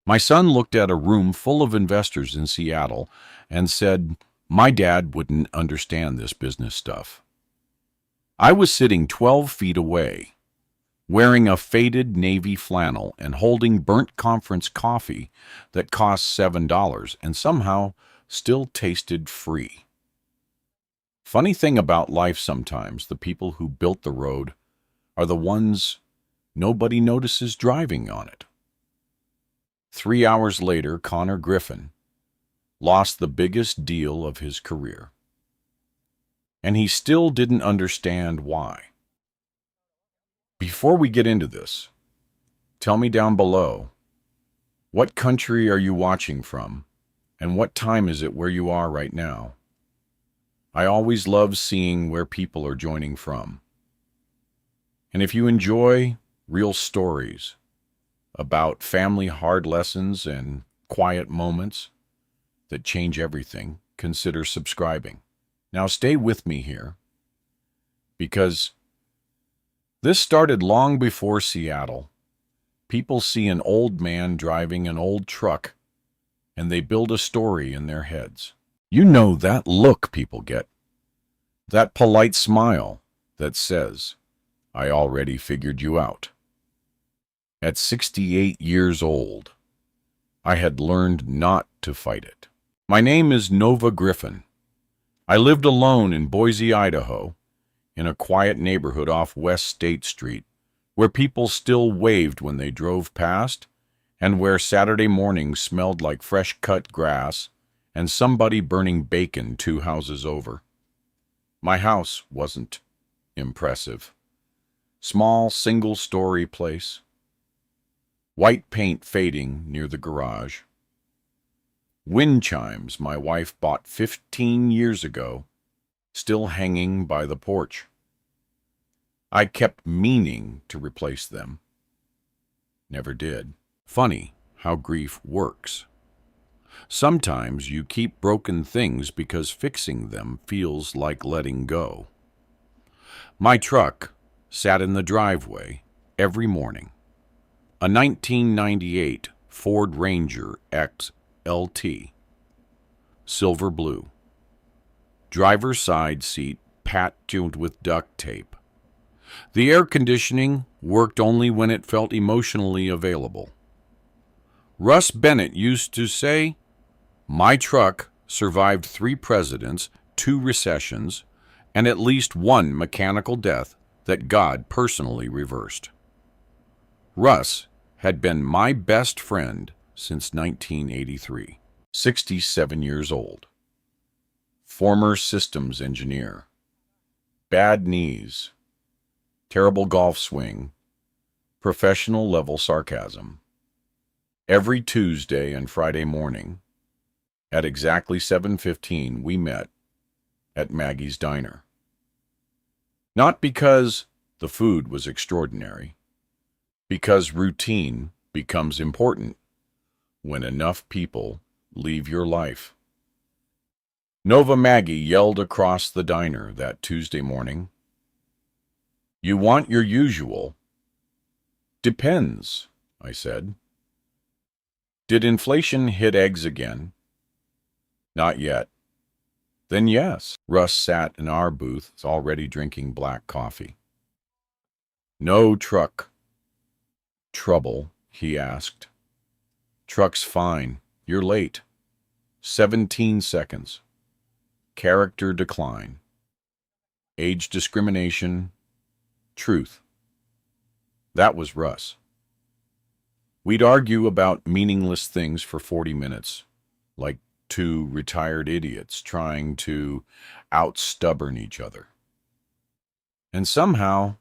My son looked at a room full of investors in Seattle and said, "My dad wouldn't understand this business stuff." I was sitting 12 feet away, wearing a faded navy flannel and holding burnt conference coffee that cost $7 and somehow still tasted free. Funny thing about life sometimes, the people who built the road are the ones nobody notices driving on it. 3 hours later, Connor Griffin lost the biggest deal of his career. And he still didn't understand why. Before we get into this, tell me down below, what country are you watching from, and what time is it where you are right now? I always love seeing where people are joining from. And if you enjoy real stories about family hard lessons and quiet moments that change everything, consider subscribing. Now stay with me here, because this started long before Seattle. People see an old man driving an old truck, and they build a story in their heads. You know that look people get, that polite smile that says, "I already figured you out." At 68 years old, I had learned not to fight it. My name is Nova Griffin. I lived alone in Boise, Idaho, in a quiet neighborhood off West State Street, where people still waved when they drove past, and where Saturday mornings smelled like fresh-cut grass and somebody burning bacon 2 houses over. My house wasn't impressive. Small, single-story place. White paint fading near the garage. Wind chimes my wife bought 15 years ago, still hanging by the porch. I kept meaning to replace them. Never did. Funny how grief works. Sometimes you keep broken things because fixing them feels like letting go. My truck sat in the driveway every morning. A 1998 Ford Ranger XLT, silver blue. Driver's side seat pat-tuned with duct tape. The air conditioning worked only when it felt emotionally available. Russ Bennett used to say, "My truck survived 3 presidents, 2 recessions, and at least 1 mechanical death that God personally reversed." Russ had been my best friend since 1983, 67 years old. Former systems engineer. Bad knees. Terrible golf swing. Professional level sarcasm. Every Tuesday and Friday morning, at exactly 7:15, we met at Maggie's Diner. Not because the food was extraordinary, because routine becomes important when enough people leave your life. Nova Maggie yelled across the diner that Tuesday morning, "You want your usual?" "Depends," I said. "Did inflation hit eggs again?" "Not yet." "Then yes." Russ sat in our booth, already drinking black coffee. "No truck trouble?" he asked. "Truck's fine. You're late. 17 seconds. Character decline. Age discrimination. Truth." That was Russ. We'd argue about meaningless things for 40 minutes, like 2 retired idiots trying to out-stubborn each other. And somehow,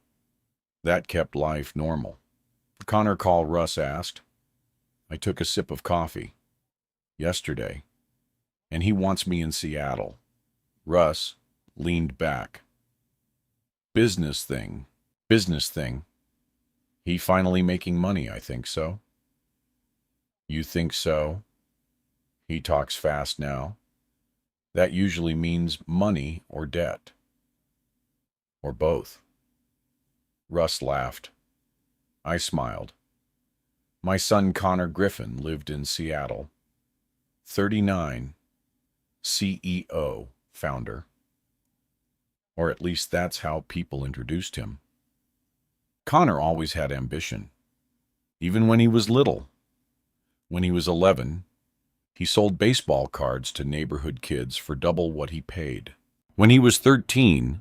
that kept life normal. "Connor call," Russ asked. I took a sip of coffee. "Yesterday. And he wants me in Seattle." Russ leaned back. Business thing. Business thing. He finally making money, I think so." "You think so?" He talks fast now. "That usually means money or debt. Or both." Russ laughed. I smiled. My son Connor Griffin lived in Seattle. 39, CEO, founder. Or at least that's how people introduced him. Connor always had ambition, even when he was little. When he was 11, he sold baseball cards to neighborhood kids for double what he paid. When he was 13,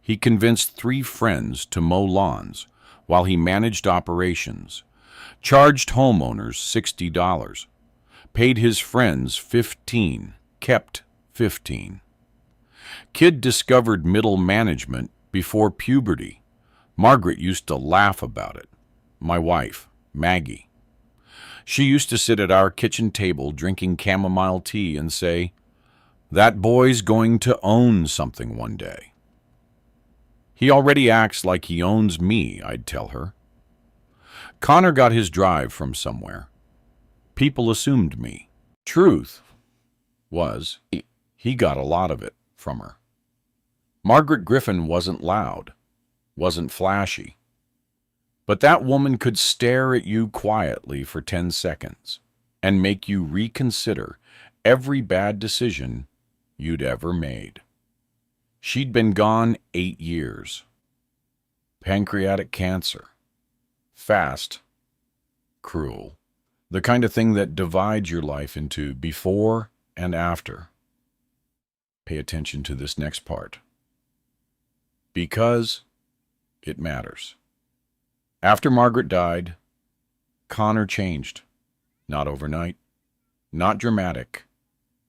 he convinced 3 friends to mow lawns while he managed operations, charged homeowners $60, paid his friends $15, kept $15. Kid discovered middle management before puberty. Margaret used to laugh about it. My wife, Maggie. She used to sit at our kitchen table drinking chamomile tea and say, "That boy's going to own something one day." "He already acts like he owns me," I'd tell her. Connor got his drive from somewhere. People assumed me. Truth was, he got a lot of it from her. Margaret Griffin wasn't loud, wasn't flashy, but that woman could stare at you quietly for 10 seconds and make you reconsider every bad decision you'd ever made. She'd been gone 8 years. Pancreatic cancer. Fast. Cruel. The kind of thing that divides your life into before and after. Pay attention to this next part. Because it matters. After Margaret died, Connor changed. Not overnight, not dramatic,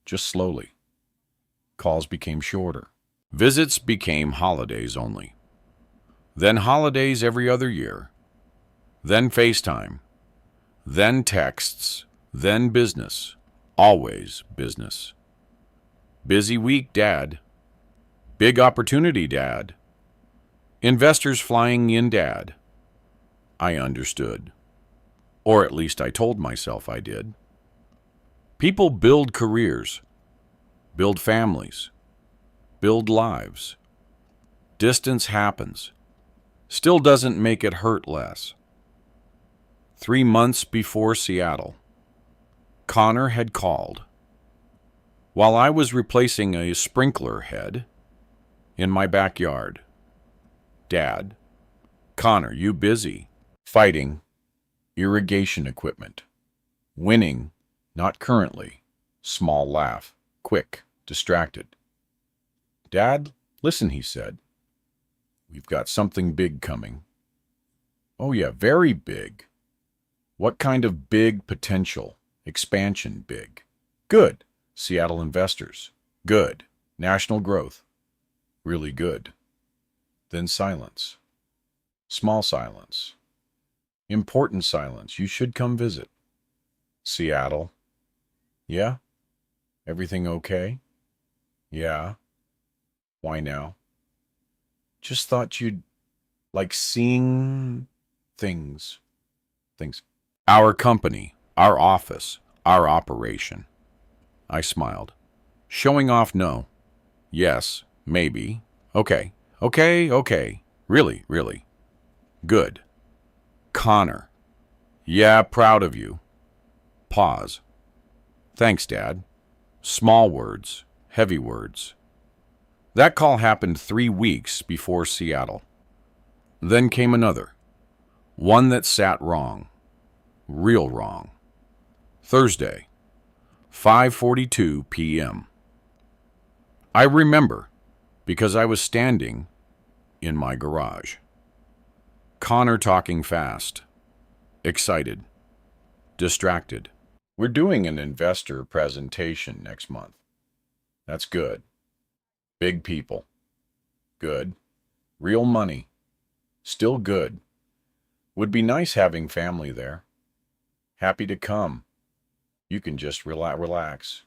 just slowly. Calls became shorter. Visits became holidays only. Then holidays every other year. Then FaceTime. Then texts. Then business. Always business. Busy week, Dad. Big opportunity, Dad. Investors flying in, Dad. I understood. Or at least I told myself I did. People build careers, build families, build lives. Distance happens. Still doesn't make it hurt less. 3 months before Seattle, Connor had called. While I was replacing a sprinkler head in my backyard. "Dad, Connor, you busy?" "Fighting. Irrigation equipment. Winning. Not currently." Small laugh. Quick. Distracted. "Dad, listen," he said. "We've got something big coming." "Oh yeah, very big." "What kind of big potential? Expansion big." "Good. Seattle investors." "Good. National growth." "Really good." Then silence. Small silence. Important silence. "You should come visit." "Seattle." "Yeah? Everything okay?" "Yeah." "Why now?" "Just thought you'd like seeing things." Things. "Our company, our office, our operation." I smiled. "Showing off, no." "Yes, maybe." "Okay, okay. Really, really." "Good." "Connor." "Yeah, proud of you." Pause. "Thanks, Dad." Small words, heavy words. That call happened 3 weeks before Seattle. Then came another. One that sat wrong. Real wrong. Thursday, 5:42 p.m. I remember because I was standing in my garage. Connor talking fast, excited, distracted. "We're doing an investor presentation next month." "That's good." "Big people." "Good." "Real money." "Still good." "Would be nice having family there." "Happy to come." "You can just relax."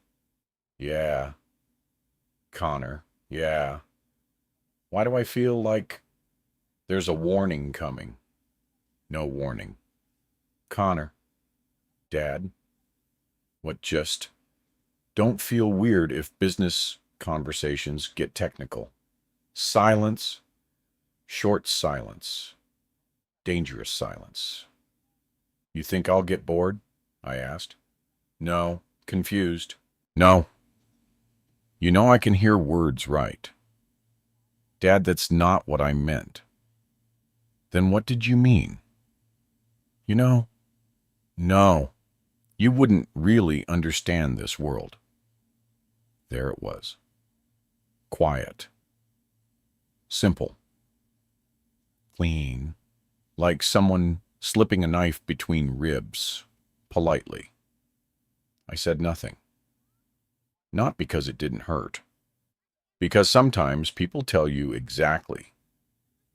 "Yeah." Connor. "Yeah." "Why do I feel like there's a warning coming?" "No warning." Connor. "Dad." "What just?" "Don't feel weird if business conversations get technical." Silence. Short silence. Dangerous silence. You think I'll get bored? I asked. No. Confused. No. You know I can hear words right. Dad, that's not what I meant. Then what did you mean? You know, no. You wouldn't really understand this world. There it was. Quiet. Simple. Clean. Like someone slipping a knife between ribs, politely. I said nothing. Not because it didn't hurt. Because sometimes people tell you exactly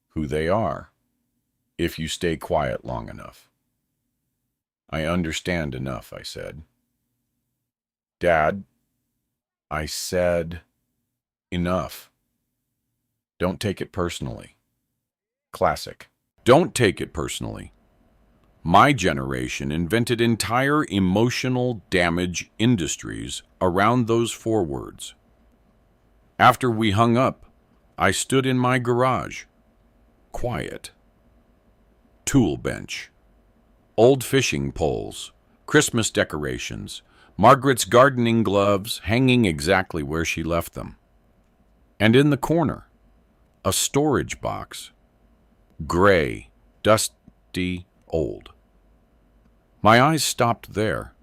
who they are if you stay quiet long enough. I understand enough, I said. Dad, I said enough. Don't take it personally. Classic. Don't take it personally. My generation invented entire emotional damage industries around those 4 words. After we hung up, I stood in my garage. Quiet. Tool bench. Old fishing poles. Christmas decorations. Margaret's gardening gloves hanging exactly where she left them. And in the corner, a storage box. Gray, dusty, old. My eyes stopped there.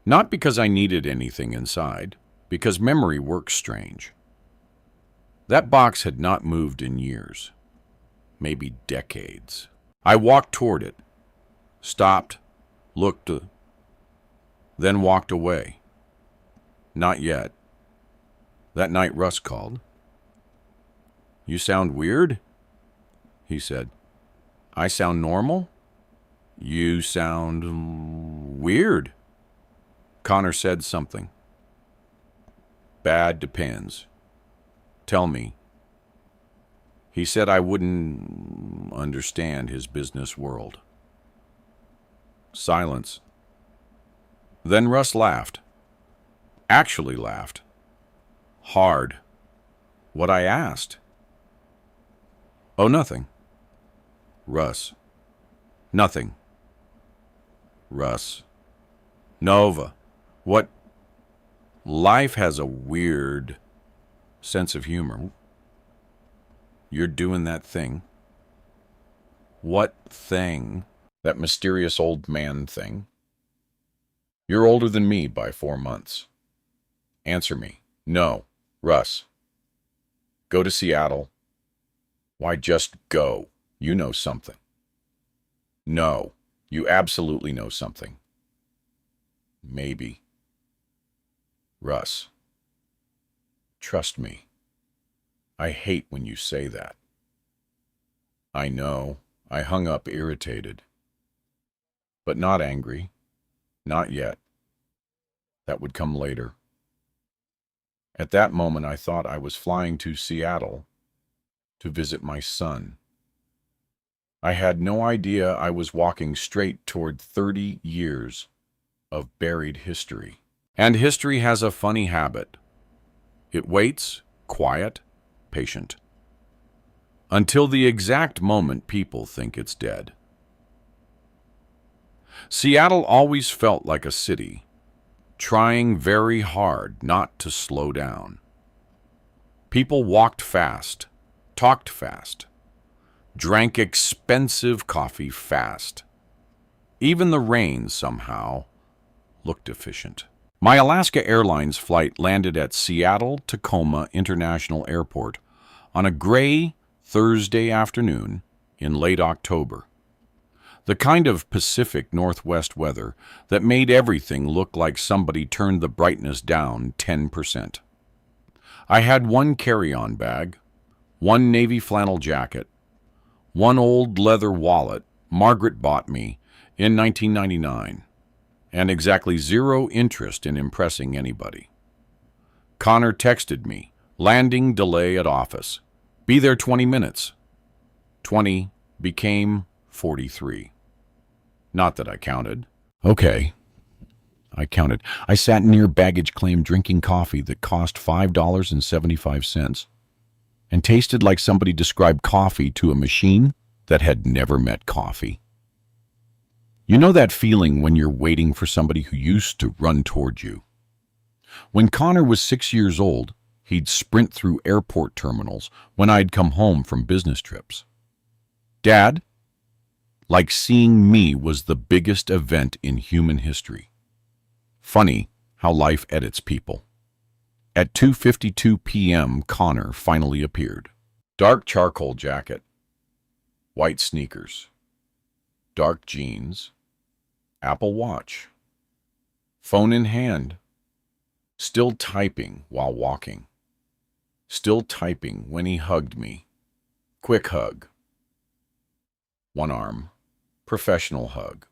Not because I needed anything inside, because memory works strange. That box had not moved in years, maybe decades. I walked toward it, stopped, looked, then walked away. Not yet. That night Russ called. You sound weird, he said. I sound normal? You sound weird. Connor said something. Bad depends. Tell me. He said I wouldn't understand his business world. Silence. Then Russ laughed. Actually laughed. Hard. What I asked. Oh, nothing. Russ. Nothing. Russ. Nova. What? Life has a weird sense of humor. You're doing that thing. What thing? That mysterious old man thing. You're older than me by 4 months. Answer me. No. Russ. Go to Seattle. Why, just go. You know something. No. You absolutely know something. Maybe. Russ. Trust me. I hate when you say that. I know. I hung up irritated. But not angry. Not yet. That would come later. At that moment, I thought I was flying to Seattle to visit my son. I had no idea I was walking straight toward 30 years of buried history. And history has a funny habit. It waits, quiet, patient, until the exact moment people think it's dead. Seattle always felt like a city, trying very hard not to slow down. People walked fast, talked fast, drank expensive coffee fast. Even the rain, somehow, looked efficient. My Alaska Airlines flight landed at Seattle-Tacoma International Airport on a gray Thursday afternoon in late October. The kind of Pacific Northwest weather that made everything look like somebody turned the brightness down 10%. I had one carry-on bag, one navy flannel jacket, one old leather wallet Margaret bought me in 1999, and exactly zero interest in impressing anybody. Connor texted me, landing delay at office. Be there 20 minutes. 20 became 43. Not that I counted. Okay. I counted. I sat near baggage claim drinking coffee that cost $5.75 and tasted like somebody described coffee to a machine that had never met coffee. You know that feeling when you're waiting for somebody who used to run toward you? When Connor was 6 years old, he'd sprint through airport terminals when I'd come home from business trips. Dad, like seeing me was the biggest event in human history. Funny how life edits people. At 2:52 p.m., Connor finally appeared. Dark charcoal jacket, white sneakers, dark jeans, Apple Watch, phone in hand, still typing while walking, still typing when he hugged me. Quick hug. One arm, professional hug.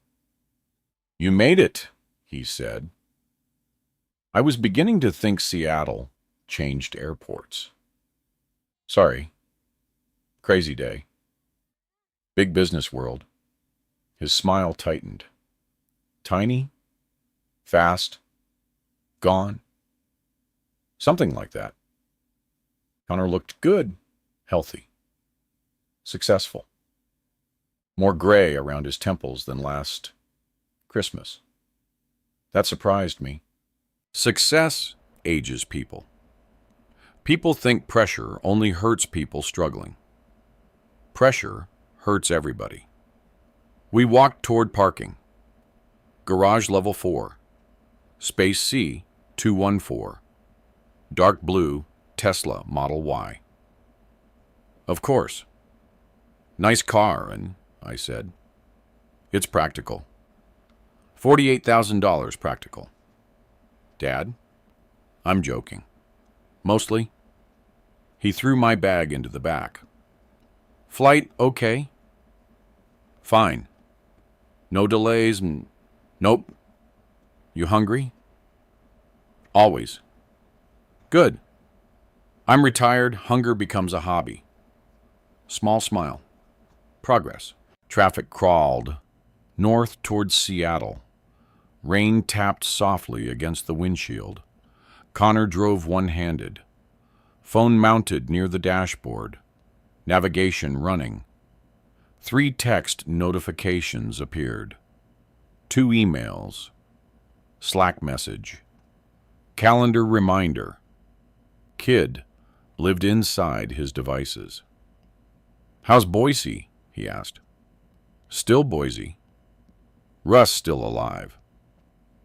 You made it, he said. I was beginning to think Seattle changed airports. Sorry. Crazy day. Big business world. His smile tightened. Tiny? Fast? Gone? Something like that. Connor looked good, healthy, successful. More gray around his temples than last Christmas. That surprised me. Success ages people. People think pressure only hurts people struggling. Pressure hurts everybody. We walked toward parking. Garage level 4. Space C 214. Dark blue Tesla Model Y. Of course. Nice car, and I said, it's practical. $48,000 practical. Dad, I'm joking. Mostly. He threw my bag into the back. Flight okay? Fine. No delays and... Nope. You hungry? Always. Good. I'm retired. Hunger becomes a hobby. Small smile. Progress. Traffic crawled north towards Seattle. Rain tapped softly against the windshield. Connor drove one-handed. Phone mounted near the dashboard. Navigation running. 3 text notifications appeared. 2 emails. Slack message. Calendar reminder. Kid lived inside his devices. How's Boise? He asked. Still Boise. Russ still alive.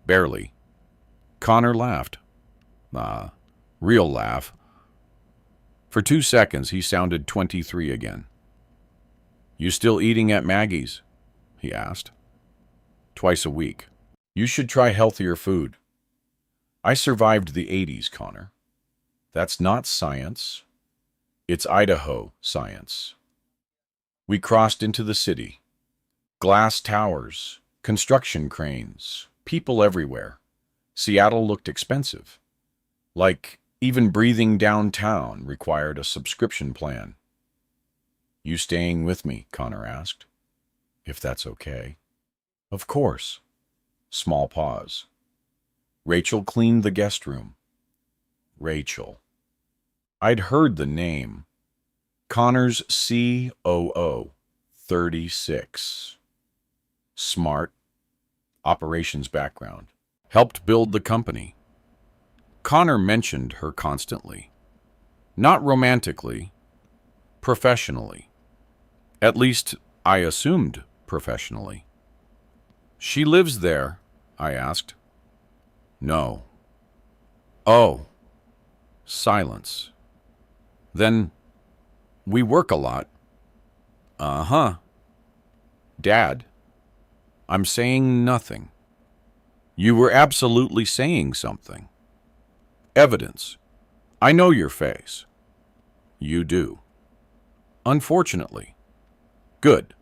Barely. Connor laughed. Real laugh. For 2 seconds, he sounded 23 again. You still eating at Maggie's? He asked. Twice a week. You should try healthier food. I survived the 80s, Connor. That's not science. It's Idaho science. We crossed into the city. Glass towers, construction cranes, people everywhere. Seattle looked expensive. Like even breathing downtown required a subscription plan. You staying with me? Connor asked. If that's okay. Of course. Small pause. Rachel cleaned the guest room. Rachel. I'd heard the name. Connor's COO, 36. Smart. Operations background. Helped build the company. Connor mentioned her constantly. Not romantically, professionally. At least, I assumed professionally. She lives there, I asked. No. Oh. Silence. Then, we work a lot. Uh-huh. Dad, I'm saying nothing. You were absolutely saying something. Evidence. I know your face. You do. Unfortunately. Good.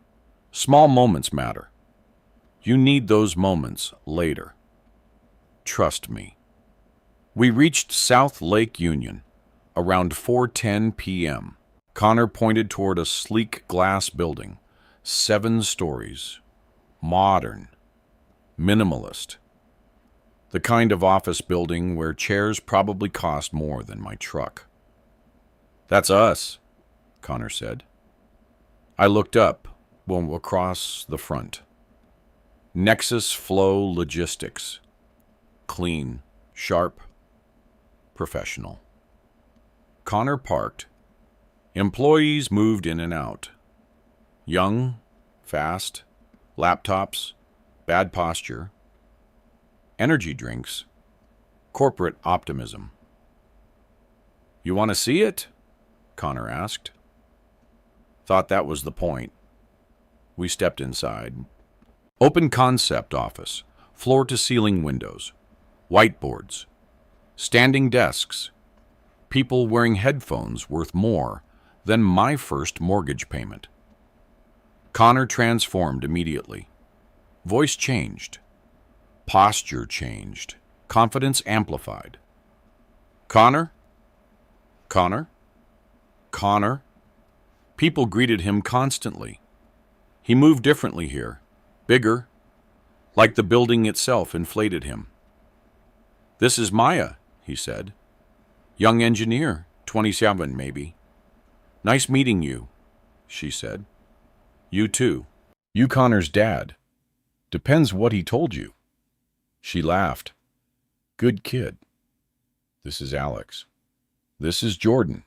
Small moments matter. You need those moments later. Trust me. We reached South Lake Union around 4:10 p.m. Connor pointed toward a sleek glass building, 7 stories, modern, minimalist. The kind of office building where chairs probably cost more than my truck. That's us, Connor said. I looked up, across the front. Nexus Flow Logistics. Clean, sharp, professional. Connor parked. Employees moved in and out. Young, fast, laptops, bad posture, energy drinks, corporate optimism. "You want to see it?" Connor asked. Thought that was the point. We stepped inside. Open concept office, floor-to-ceiling windows, whiteboards, standing desks, people wearing headphones worth more than my first mortgage payment. Connor transformed immediately. Voice changed. Posture changed. Confidence amplified. "Connor? Connor? Connor?" People greeted him constantly. He moved differently here. Bigger, like the building itself inflated him. "This is Maya," he said. "Young engineer, 27 maybe." "Nice meeting you," she said. "You too." "You Connor's dad. Depends what he told you." She laughed. "Good kid. This is Alex. This is Jordan.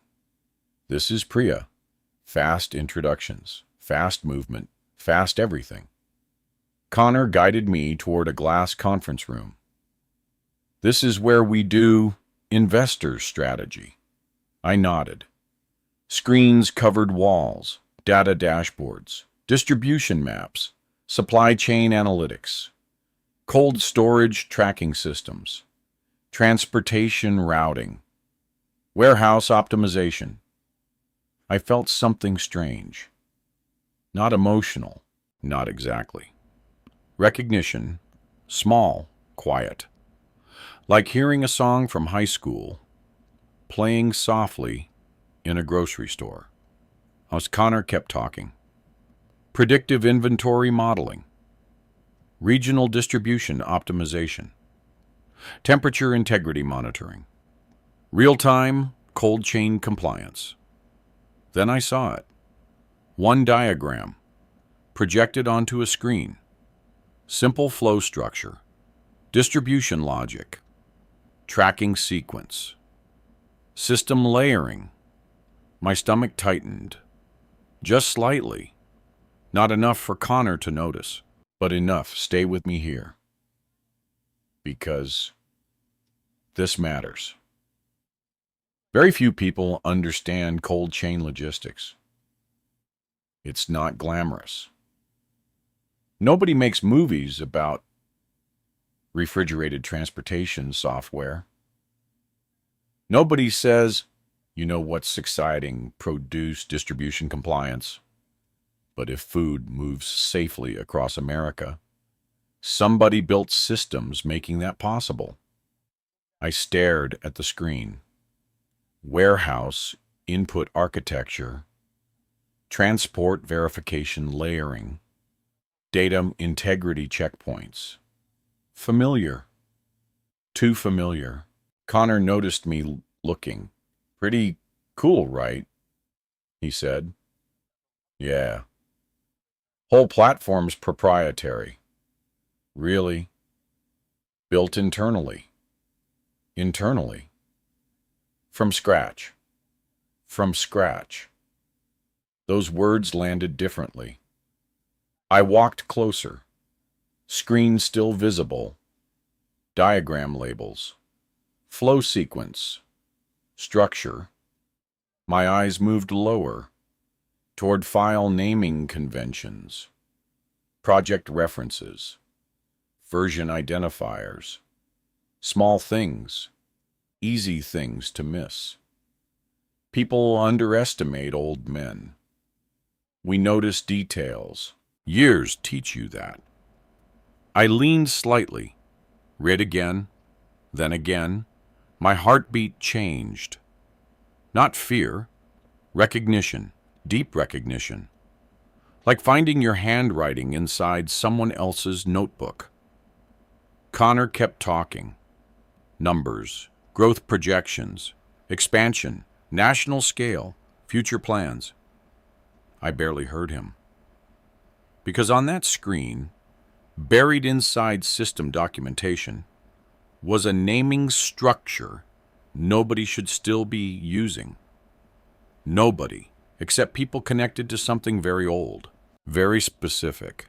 This is Priya. Fast introductions, fast movement, fast everything." Connor guided me toward a glass conference room. "This is where we do investor strategy." I nodded. Screens covered walls, data dashboards, distribution maps, supply chain analytics, cold storage tracking systems, transportation routing, warehouse optimization. I felt something strange. Not emotional, not exactly. Recognition, small, quiet. Like hearing a song from high school, playing softly in a grocery store. As Connor kept talking. Predictive inventory modeling. Regional distribution optimization. Temperature integrity monitoring. Real-time cold chain compliance. Then I saw it. One diagram, projected onto a screen. Simple flow structure. Distribution logic. Tracking sequence. System layering. My stomach tightened. Just slightly. Not enough for Connor to notice, but enough. Stay with me here. Because this matters. Very few people understand cold chain logistics. It's not glamorous. Nobody makes movies about refrigerated transportation software. Nobody says, "You know what's exciting? Produce distribution compliance." But if food moves safely across America, somebody built systems making that possible. I stared at the screen. Warehouse input architecture, transport verification layering, data integrity checkpoints. Familiar. Too familiar. Connor noticed me looking. "Pretty cool, right?" he said. "Yeah. Whole platform's proprietary." "Really?" "Built internally." "Internally?" "From scratch." "From scratch." Those words landed differently. I walked closer. Screen still visible. Diagram labels. Flow sequence. Structure. My eyes moved lower, toward file naming conventions. Project references. Version identifiers. Small things. Easy things to miss. People underestimate old men. We notice details. Years teach you that. I leaned slightly, read again, then again. My heartbeat changed. Not fear, recognition, deep recognition. Like finding your handwriting inside someone else's notebook. Connor kept talking. Numbers, growth projections, expansion, national scale, future plans. I barely heard him. Because on that screen, Buried inside system documentation was a naming structure nobody should still be using. Nobody, except people connected to something very old, very specific,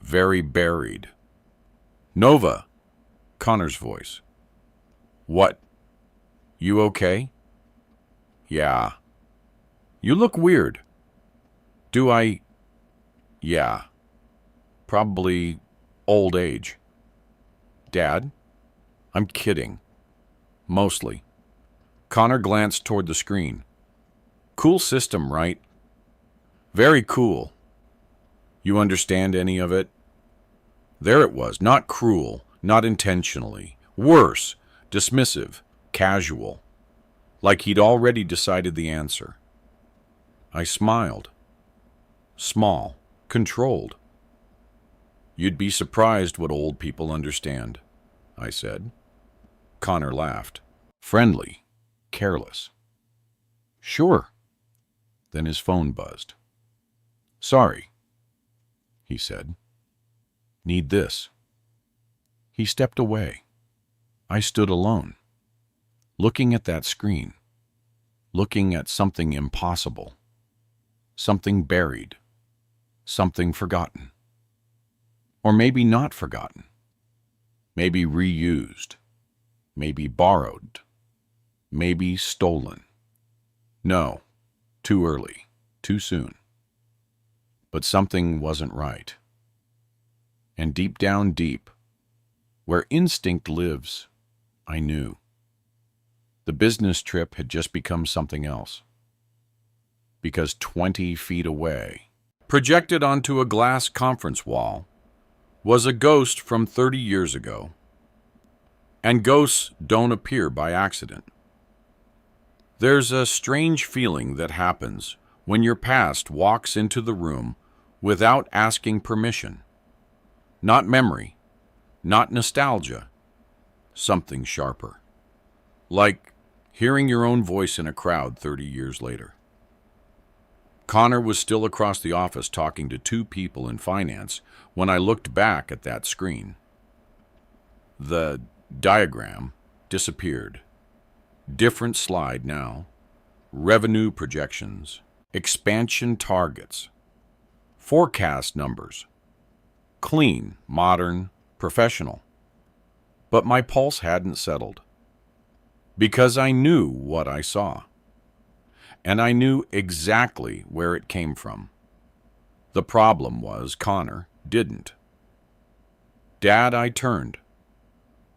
very buried. Nova, Connor's voice. What? You okay? Yeah. You look weird. Do I? Yeah. Probably old age. Dad? I'm kidding. Mostly. Connor glanced toward the screen. Cool system, right? Very cool. You understand any of it? There it was, not cruel, not intentionally. Worse, dismissive, casual. Like he'd already decided the answer. I smiled. Small, controlled. You'd be surprised what old people understand, I said. Connor laughed. Friendly, careless. Sure. Then his phone buzzed. Sorry, he said. Need this. He stepped away. I stood alone, looking at that screen, looking at something impossible, something buried, something forgotten. Or maybe not forgotten. Maybe reused. Maybe borrowed. Maybe stolen. No, too early, too soon. But something wasn't right. And deep down deep, where instinct lives, I knew. The business trip had just become something else. Because 20 feet away, projected onto a glass conference wall, was a ghost from 30 years ago. And ghosts don't appear by accident. There's a strange feeling that happens when your past walks into the room without asking permission. Not memory, not nostalgia, something sharper. Like hearing your own voice in a crowd 30 years later. Connor was still across the office talking to two people in finance when I looked back at that screen. The diagram disappeared. Different slide now. Revenue projections, expansion targets, forecast numbers. Clean, modern, professional. But my pulse hadn't settled. Because I knew what I saw. And I knew exactly where it came from. The problem was Connor didn't. Dad, I turned.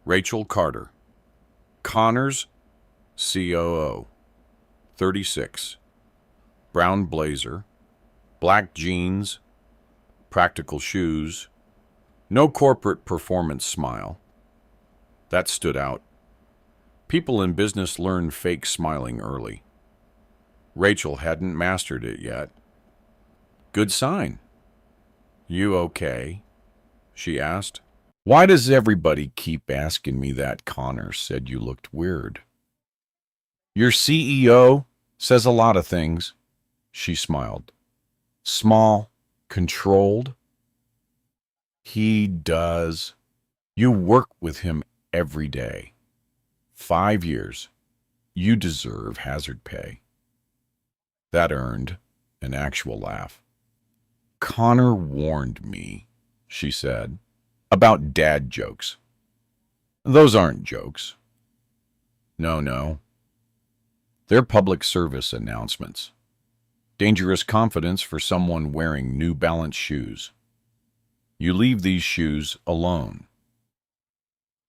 Rachel Carter. Connor's COO. 36. Brown blazer. Black jeans. Practical shoes. No corporate performance smile. That stood out. People in business learn fake smiling early. Rachel hadn't mastered it yet. Good sign. You okay? She asked. Why does everybody keep asking me that? Connor said you looked weird. Your CEO says a lot of things. She smiled. Small, controlled. He does. You work with him every day. 5 years. You deserve hazard pay. That earned an actual laugh. Connor warned me, she said, about dad jokes. Those aren't jokes. No. They're public service announcements. Dangerous confidence for someone wearing New Balance shoes. You leave these shoes alone.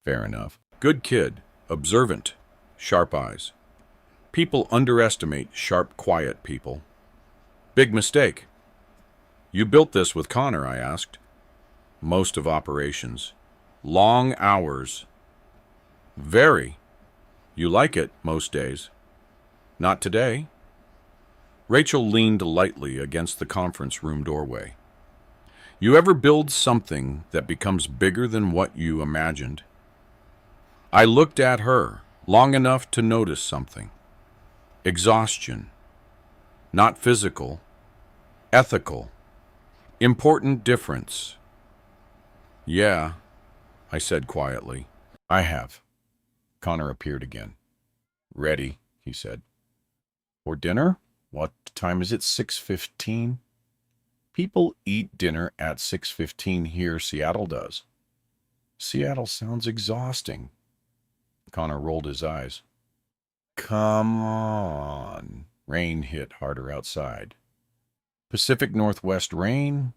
Fair enough. Good kid, observant, sharp eyes. People underestimate sharp, quiet people. Big mistake. You built this with Connor, I asked. Most of operations. Long hours. Very. You like it most days. Not today. Rachel leaned lightly against the conference room doorway. You ever build something that becomes bigger than what you imagined? I looked at her long enough to notice something. Exhaustion. Not physical. Ethical. Important difference. Yeah, I said quietly. I have. Connor appeared again. Ready, he said. For dinner? What time is it? 6:15? People eat dinner at 6:15 here, Seattle does. Seattle sounds exhausting. Connor rolled his eyes. Come on. Rain hit harder outside. Pacific Northwest rain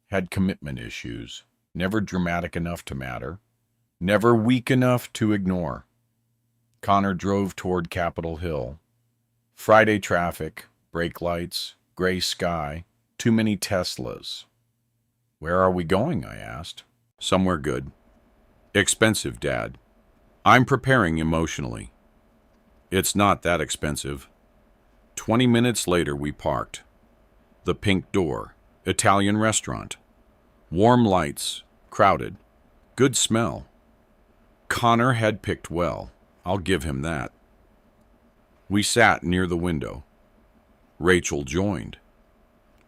had commitment issues. Never dramatic enough to matter. Never weak enough to ignore. Connor drove toward Capitol Hill. Friday traffic, brake lights, gray sky, too many Teslas. Where are we going? I asked. Somewhere good. Expensive, Dad. I'm preparing emotionally. It's not that expensive. 20 minutes later, we parked. The Pink Door, Italian restaurant. Warm lights, crowded. Good smell. Connor had picked well. I'll give him that. We sat near the window. Rachel joined.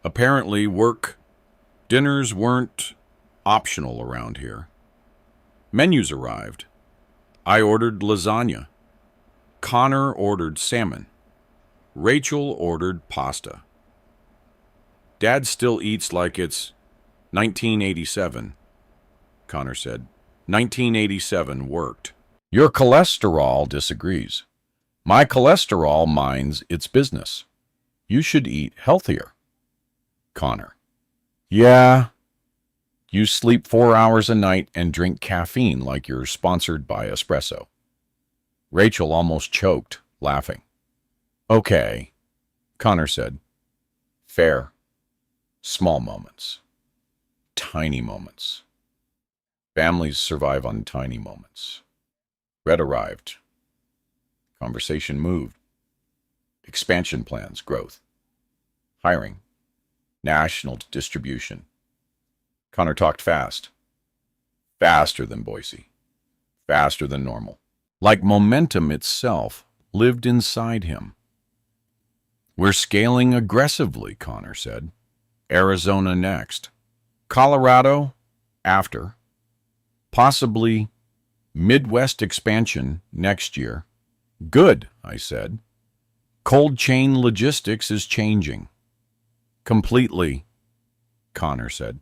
Apparently, dinners weren't optional around here. Menus arrived. I ordered lasagna. Connor ordered salmon. Rachel ordered pasta. Dad still eats like it's 1987, Connor said. 1987 worked. Your cholesterol disagrees. My cholesterol minds its business. You should eat healthier. Connor. Yeah. You sleep 4 hours a night and drink caffeine like you're sponsored by espresso. Rachel almost choked, laughing. Okay, Connor said. Fair. Small moments. Tiny moments. Families survive on tiny moments. Red arrived. Conversation moved. Expansion plans, growth. Hiring. National distribution. Connor talked fast. Faster than Boise. Faster than normal. Like momentum itself lived inside him. We're scaling aggressively, Connor said. Arizona next. Colorado after. Possibly Midwest expansion next year. Good, I said. Cold chain logistics is changing. Completely, Connor said.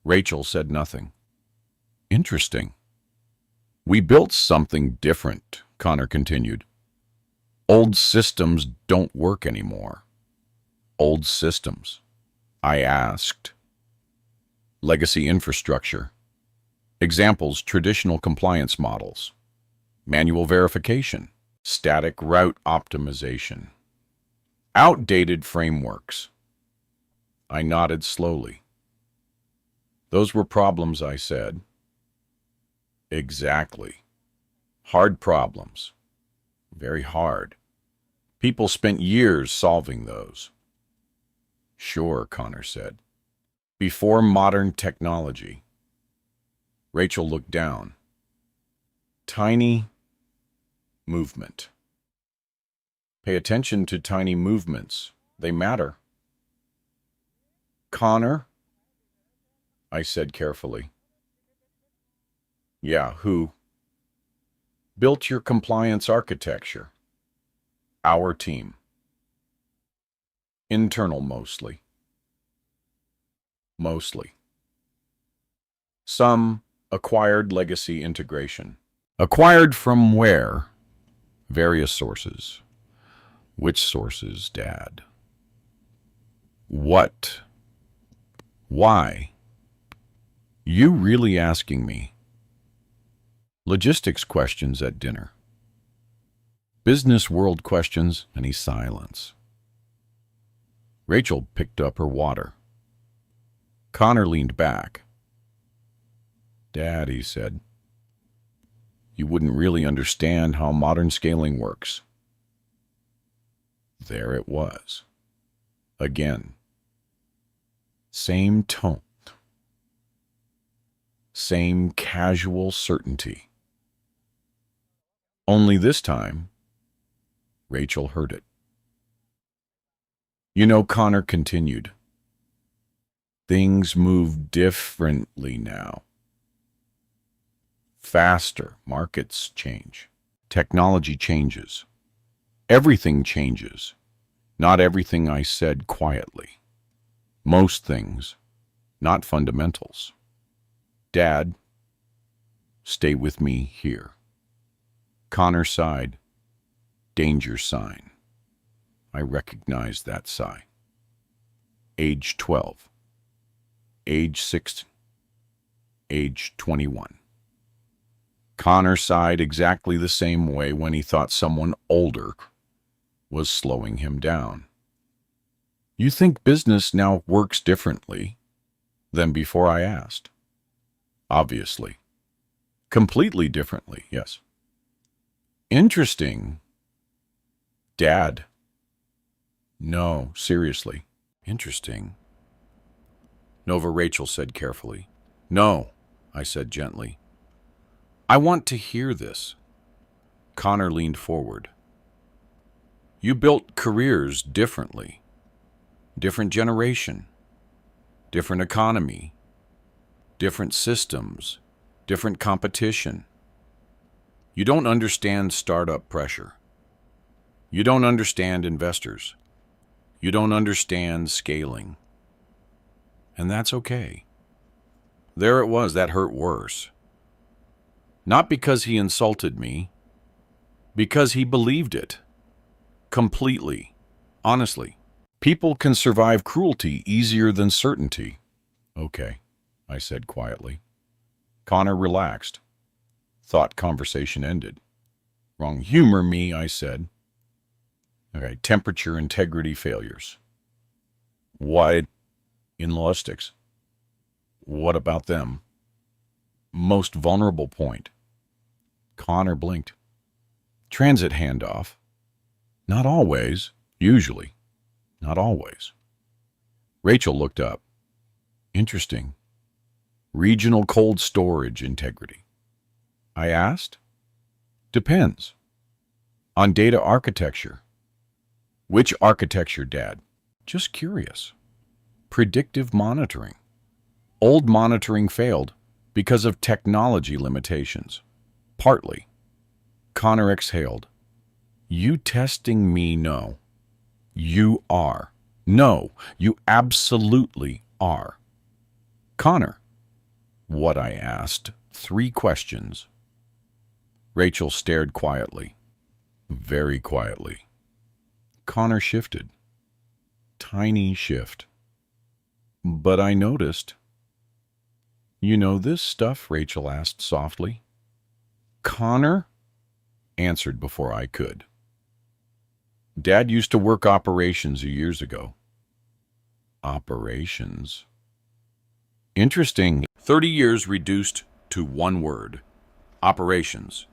Rachel said nothing. Interesting. We built something different, Connor continued. Old systems don't work anymore. Old systems? I asked. Legacy infrastructure. Examples, traditional compliance models. Manual verification. Static route optimization. Outdated frameworks. I nodded slowly. Those were problems, I said. Exactly. Hard problems. Very hard. People spent years solving those. Sure, Connor said. Before modern technology. Rachel looked down. Tiny movement. Pay attention to tiny movements. They matter. Connor? I said carefully. Yeah, who? Built your compliance architecture. Our team. Internal mostly. Mostly. Some acquired legacy integration. Acquired from where? Various sources. Which sources, Dad? What? Why? You really asking me? Logistics questions at dinner. Business world questions, any silence. Rachel picked up her water. Connor leaned back. Dad, he said, you wouldn't really understand how modern scaling works. There it was. Again. Same tone. Same casual certainty. Only this time, Rachel heard it. You know, Connor continued, things move differently now. Faster. Markets change. Technology changes. Everything changes. Not everything I said quietly. Most things, not fundamentals. Dad, stay with me here. Connor sighed. Danger sign. I recognized that sigh. Age 12. Age 6. Age 21. Connor sighed exactly the same way when he thought someone older was slowing him down. You think business now works differently than before? I asked. Obviously. Completely differently, yes. Interesting. Dad. No, seriously. Interesting. Nova Rachel said carefully. No, I said gently. I want to hear this. Connor leaned forward. You built careers differently. Different generation. Different economy. Different systems. Different competition. You don't understand startup pressure. You don't understand investors. You don't understand scaling. And that's okay. There it was, that hurt worse. Not because he insulted me, because he believed it. Completely. Honestly. People can survive cruelty easier than certainty. Okay, I said quietly. Connor relaxed. Thought conversation ended. Wrong. Humor me, I said. Okay, temperature integrity failures. Why in logistics? What about them? Most vulnerable point. Connor blinked. Transit handoff. Not always. Usually. Not always. Rachel looked up. Interesting. Regional cold storage integrity. I asked. Depends. On data architecture. Which architecture, Dad? Just curious. Predictive monitoring. Old monitoring failed because of technology limitations. Partly. Connor exhaled. You testing me? No. You are. No, you absolutely are. Connor. What? I asked. 3 questions. Rachel stared quietly. Very quietly. Connor shifted. Tiny shift. But I noticed. You know this stuff? Rachel asked softly. Connor answered before I could. Dad used to work operations years ago. Operations? Interesting. 30 years reduced to one word. Operations.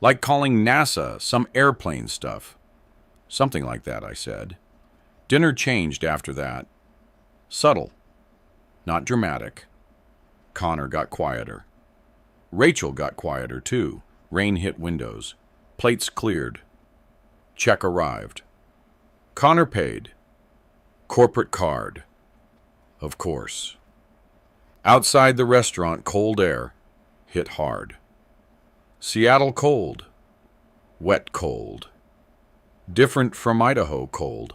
Like calling NASA some airplane stuff. Something like that, I said. Dinner changed after that. Subtle. Not dramatic. Connor got quieter. Rachel got quieter too. Rain hit windows. Plates cleared. Check arrived. Connor paid. Corporate card. Of course. Outside the restaurant, cold air hit hard. Seattle cold. Wet cold. Different from Idaho cold.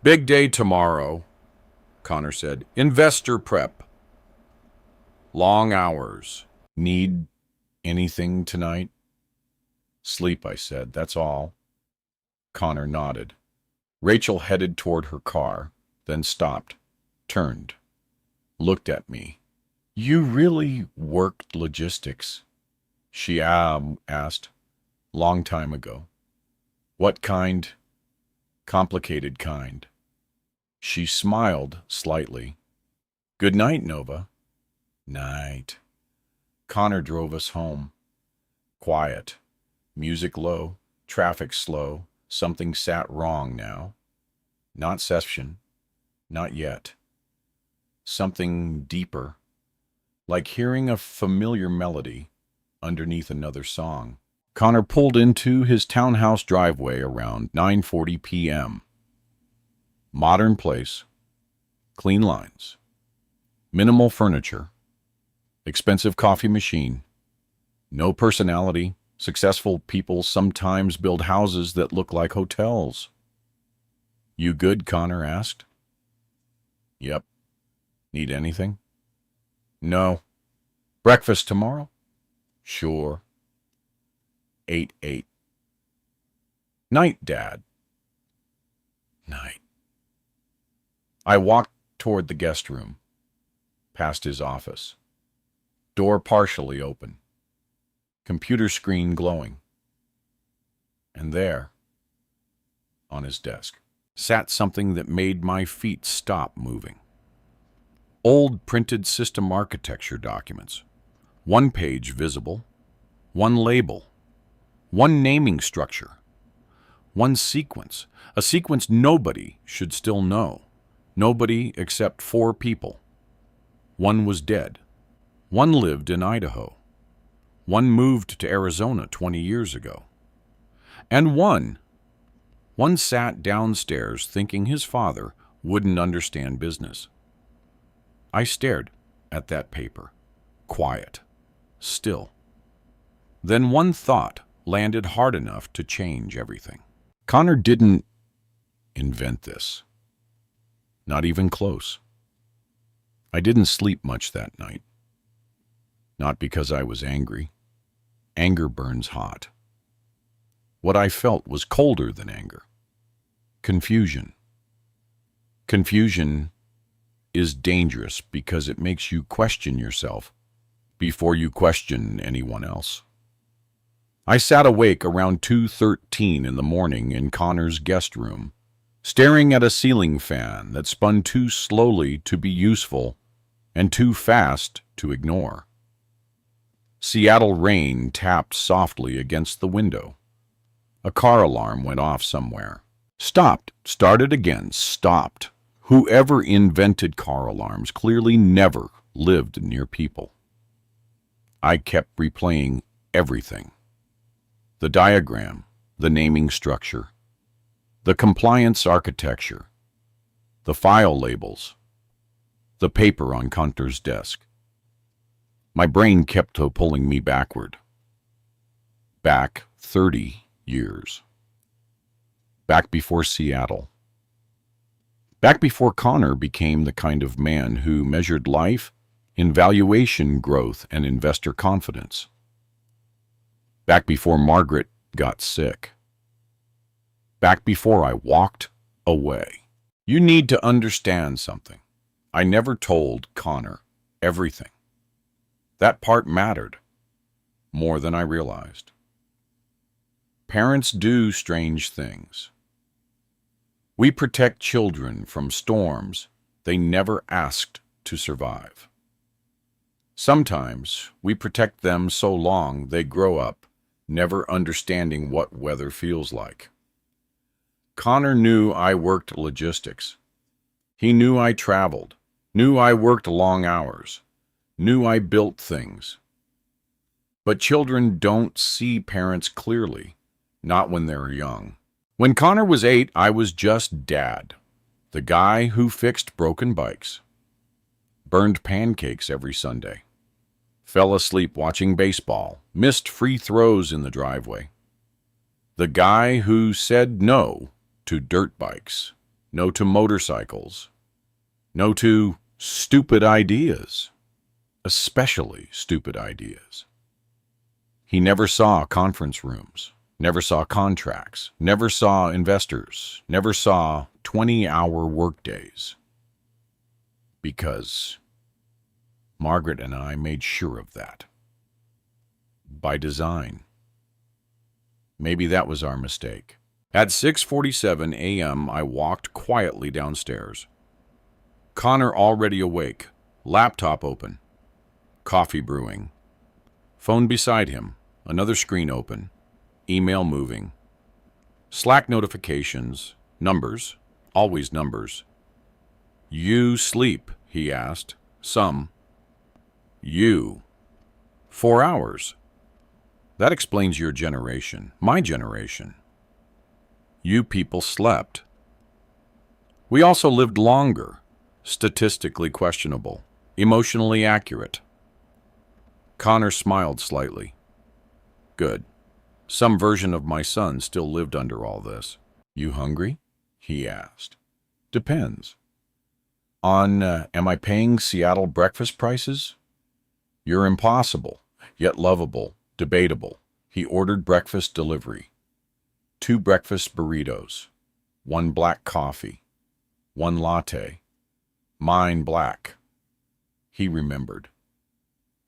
Big day tomorrow, Connor said. Investor prep. Long hours. Need anything tonight? Sleep, I said. That's all. Connor nodded. Rachel headed toward her car, then stopped, turned, looked at me. You really worked logistics? She asked. Long time ago. What kind? Complicated kind. She smiled slightly. Good night, Nova. Night. Connor drove us home. Quiet. Music low. Traffic slow. Something sat wrong now. Not session. Not yet. Something deeper. Like hearing a familiar melody underneath another song. Connor pulled into his townhouse driveway around 9:40 p.m. Modern place. Clean lines. Minimal furniture. Expensive coffee machine. No personality. Successful people sometimes build houses that look like hotels. You good? Connor asked. Yep. Need anything? No. Breakfast tomorrow? Sure. 8-8. Night, Dad. Night. I walked toward the guest room, past his office. Door partially open. Computer screen glowing. And there, on his desk, sat something that made my feet stop moving. Old printed system architecture documents. One page visible. One label. One naming structure. One sequence. A sequence nobody should still know. Nobody except 4 people. One was dead. One lived in Idaho. One moved to Arizona 20 years ago. And one sat downstairs thinking his father wouldn't understand business. I stared at that paper, quiet, still. Then one thought landed hard enough to change everything. Connor didn't invent this. Not even close. I didn't sleep much that night. Not because I was angry. Anger burns hot. What I felt was colder than anger. Confusion. Confusion is dangerous because it makes you question yourself before you question anyone else. I sat awake around 2:13 in the morning in Connor's guest room, staring at a ceiling fan that spun too slowly to be useful and too fast to ignore. Seattle rain tapped softly against the window. A car alarm went off somewhere. Stopped, started again, stopped. Whoever invented car alarms clearly never lived near people. I kept replaying everything. The diagram, the naming structure, the compliance architecture, the file labels, the paper on Connor's desk. My brain kept pulling me backward. Back 30 years. Back before Seattle. Back before Connor became the kind of man who measured life in valuation growth and investor confidence. Back before Margaret got sick. Back before I walked away. You need to understand something. I never told Connor everything. That part mattered more than I realized. Parents do strange things. We protect children from storms they never asked to survive. Sometimes we protect them so long they grow up never understanding what weather feels like. Connor knew I worked logistics. He knew I traveled, knew I worked long hours, knew I built things. But children don't see parents clearly, not when they're young. When Connor was 8, I was just Dad, the guy who fixed broken bikes, burned pancakes every Sunday, fell asleep watching baseball, missed free throws in the driveway. The guy who said no to dirt bikes, no to motorcycles, no to stupid ideas, especially stupid ideas. He never saw conference rooms, never saw contracts, never saw investors, never saw 20-hour workdays. Because Margaret and I made sure of that. By design. Maybe that was our mistake. At 6:47 a.m., I walked quietly downstairs. Connor already awake, laptop open, coffee brewing. Phone beside him, another screen open, email moving. Slack notifications, numbers, always numbers. You sleep, he asked. Some. You. 4 hours. That explains your generation, my generation. You people slept. We also lived longer, statistically questionable, emotionally accurate. Connor smiled slightly. Good. Some version of my son still lived under all this. You hungry? He asked. Depends. On, am I paying Seattle breakfast prices? You're impossible, yet lovable, debatable. He ordered breakfast delivery. 2 breakfast burritos. 1 black coffee. 1 latte. Mine black. He remembered.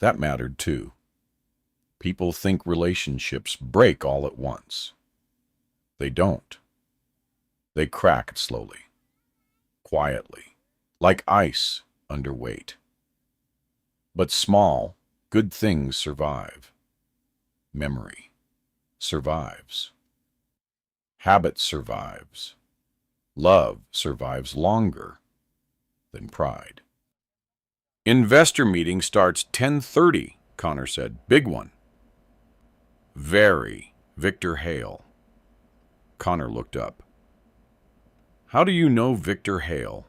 That mattered too. People think relationships break all at once. They don't. They crack slowly, quietly, like ice under weight. But small, good things survive. Memory survives. Habit survives. Love survives longer than pride. Investor meeting starts 10:30, Connor said. Big one. Very. Victor Hale. Connor looked up. How do you know Victor Hale?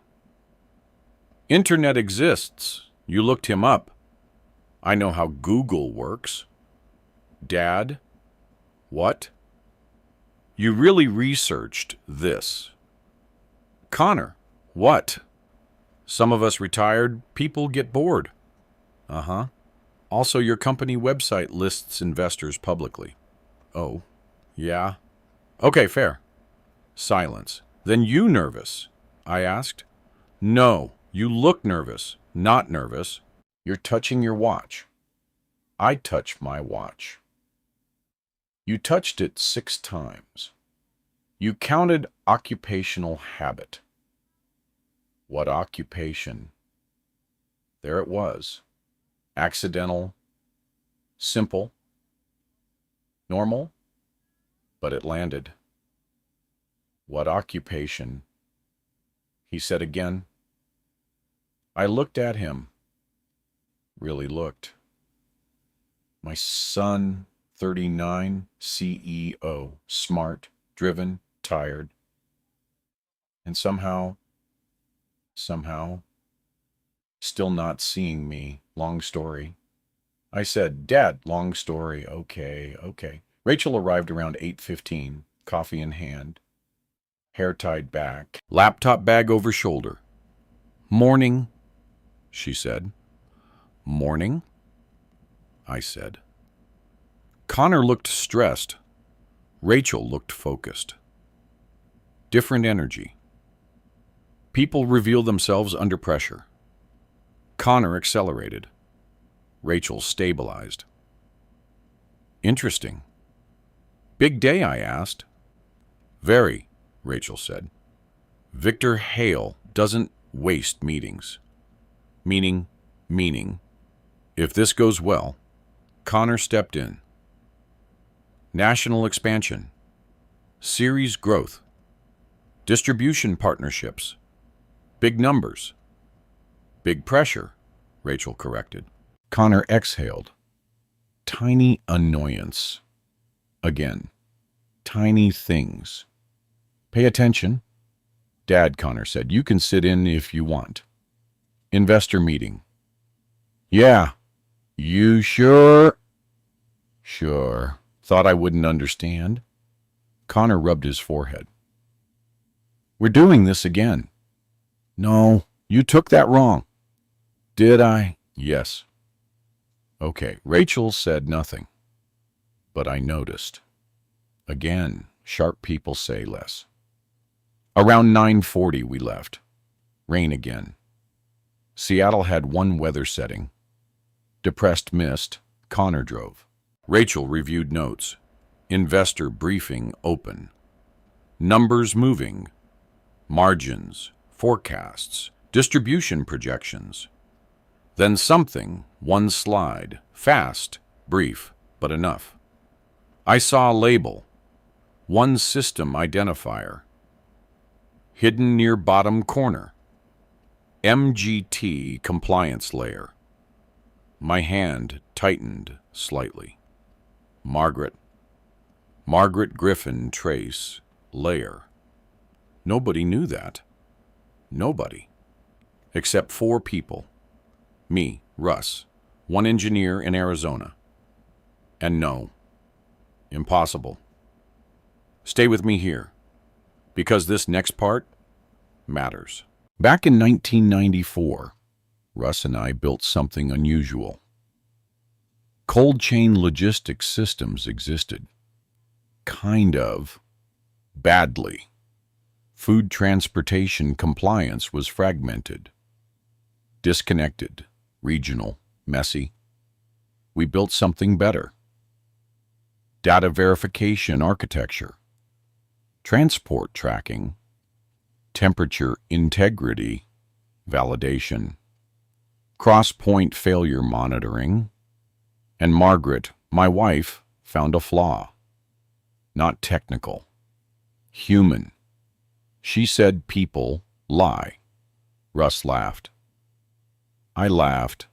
Internet exists. You looked him up. I know how Google works. Dad? What? You really researched this. Connor, what? Some of us retired people get bored. Uh-huh. Also, your company website lists investors publicly. Oh, yeah? Okay, fair. Silence. Then you nervous? I asked. No, you look nervous. Not nervous. You're touching your watch. I touch my watch. You touched it 6 times. You counted occupational habit. What occupation? There it was. Accidental, simple, normal, but it landed. What occupation? He said again. I looked at him. Really looked. My son, 39, CEO, smart, driven, tired. And somehow, still not seeing me. Long story. I said, Dad, long story. Okay. Rachel arrived around 8:15, coffee in hand, hair tied back, laptop bag over shoulder. Morning, she said. Morning, I said. Connor looked stressed. Rachel looked focused. Different energy. People reveal themselves under pressure. Connor accelerated. Rachel stabilized. Interesting. Big day, I asked. Very, Rachel said. Victor Hale doesn't waste meetings. Meaning. If this goes well, Connor stepped in. National expansion. Series growth. Distribution partnerships. Big numbers. Big pressure, Rachel corrected. Connor exhaled. Tiny annoyance. Again. Tiny things. Pay attention. Dad, Connor said, you can sit in if you want. Investor meeting. Yeah. You sure? Sure. Thought I wouldn't understand. Connor rubbed his forehead. We're doing this again. No, you took that wrong. Did I? Yes. Okay, Rachel said nothing. But I noticed. Again, sharp people say less. Around 9:40 we left. Rain again. Seattle had one weather setting. Depressed mist, Connor drove. Rachel reviewed notes. Investor briefing open. Numbers moving. Margins, forecasts, distribution projections. Then something, one slide, fast, brief, but enough. I saw a label. One system identifier. Hidden near bottom corner. MGT compliance layer. My hand tightened slightly. Margaret Griffin trace, layer. Nobody knew that. Nobody. Except 4 people. Me, Russ, one engineer in Arizona. And no, Impossible. Stay with me here, because this next part matters. Back in 1994, Russ and I built something unusual. Cold chain logistics systems existed. Kind of. Badly. Food transportation compliance was fragmented. Disconnected. Regional. Messy. We built something better. Data verification architecture. Transport tracking. Temperature integrity. Validation. Cross-point failure monitoring. And Margaret, my wife, found a flaw. Not technical. Human. She said people lie. Russ laughed. I laughed.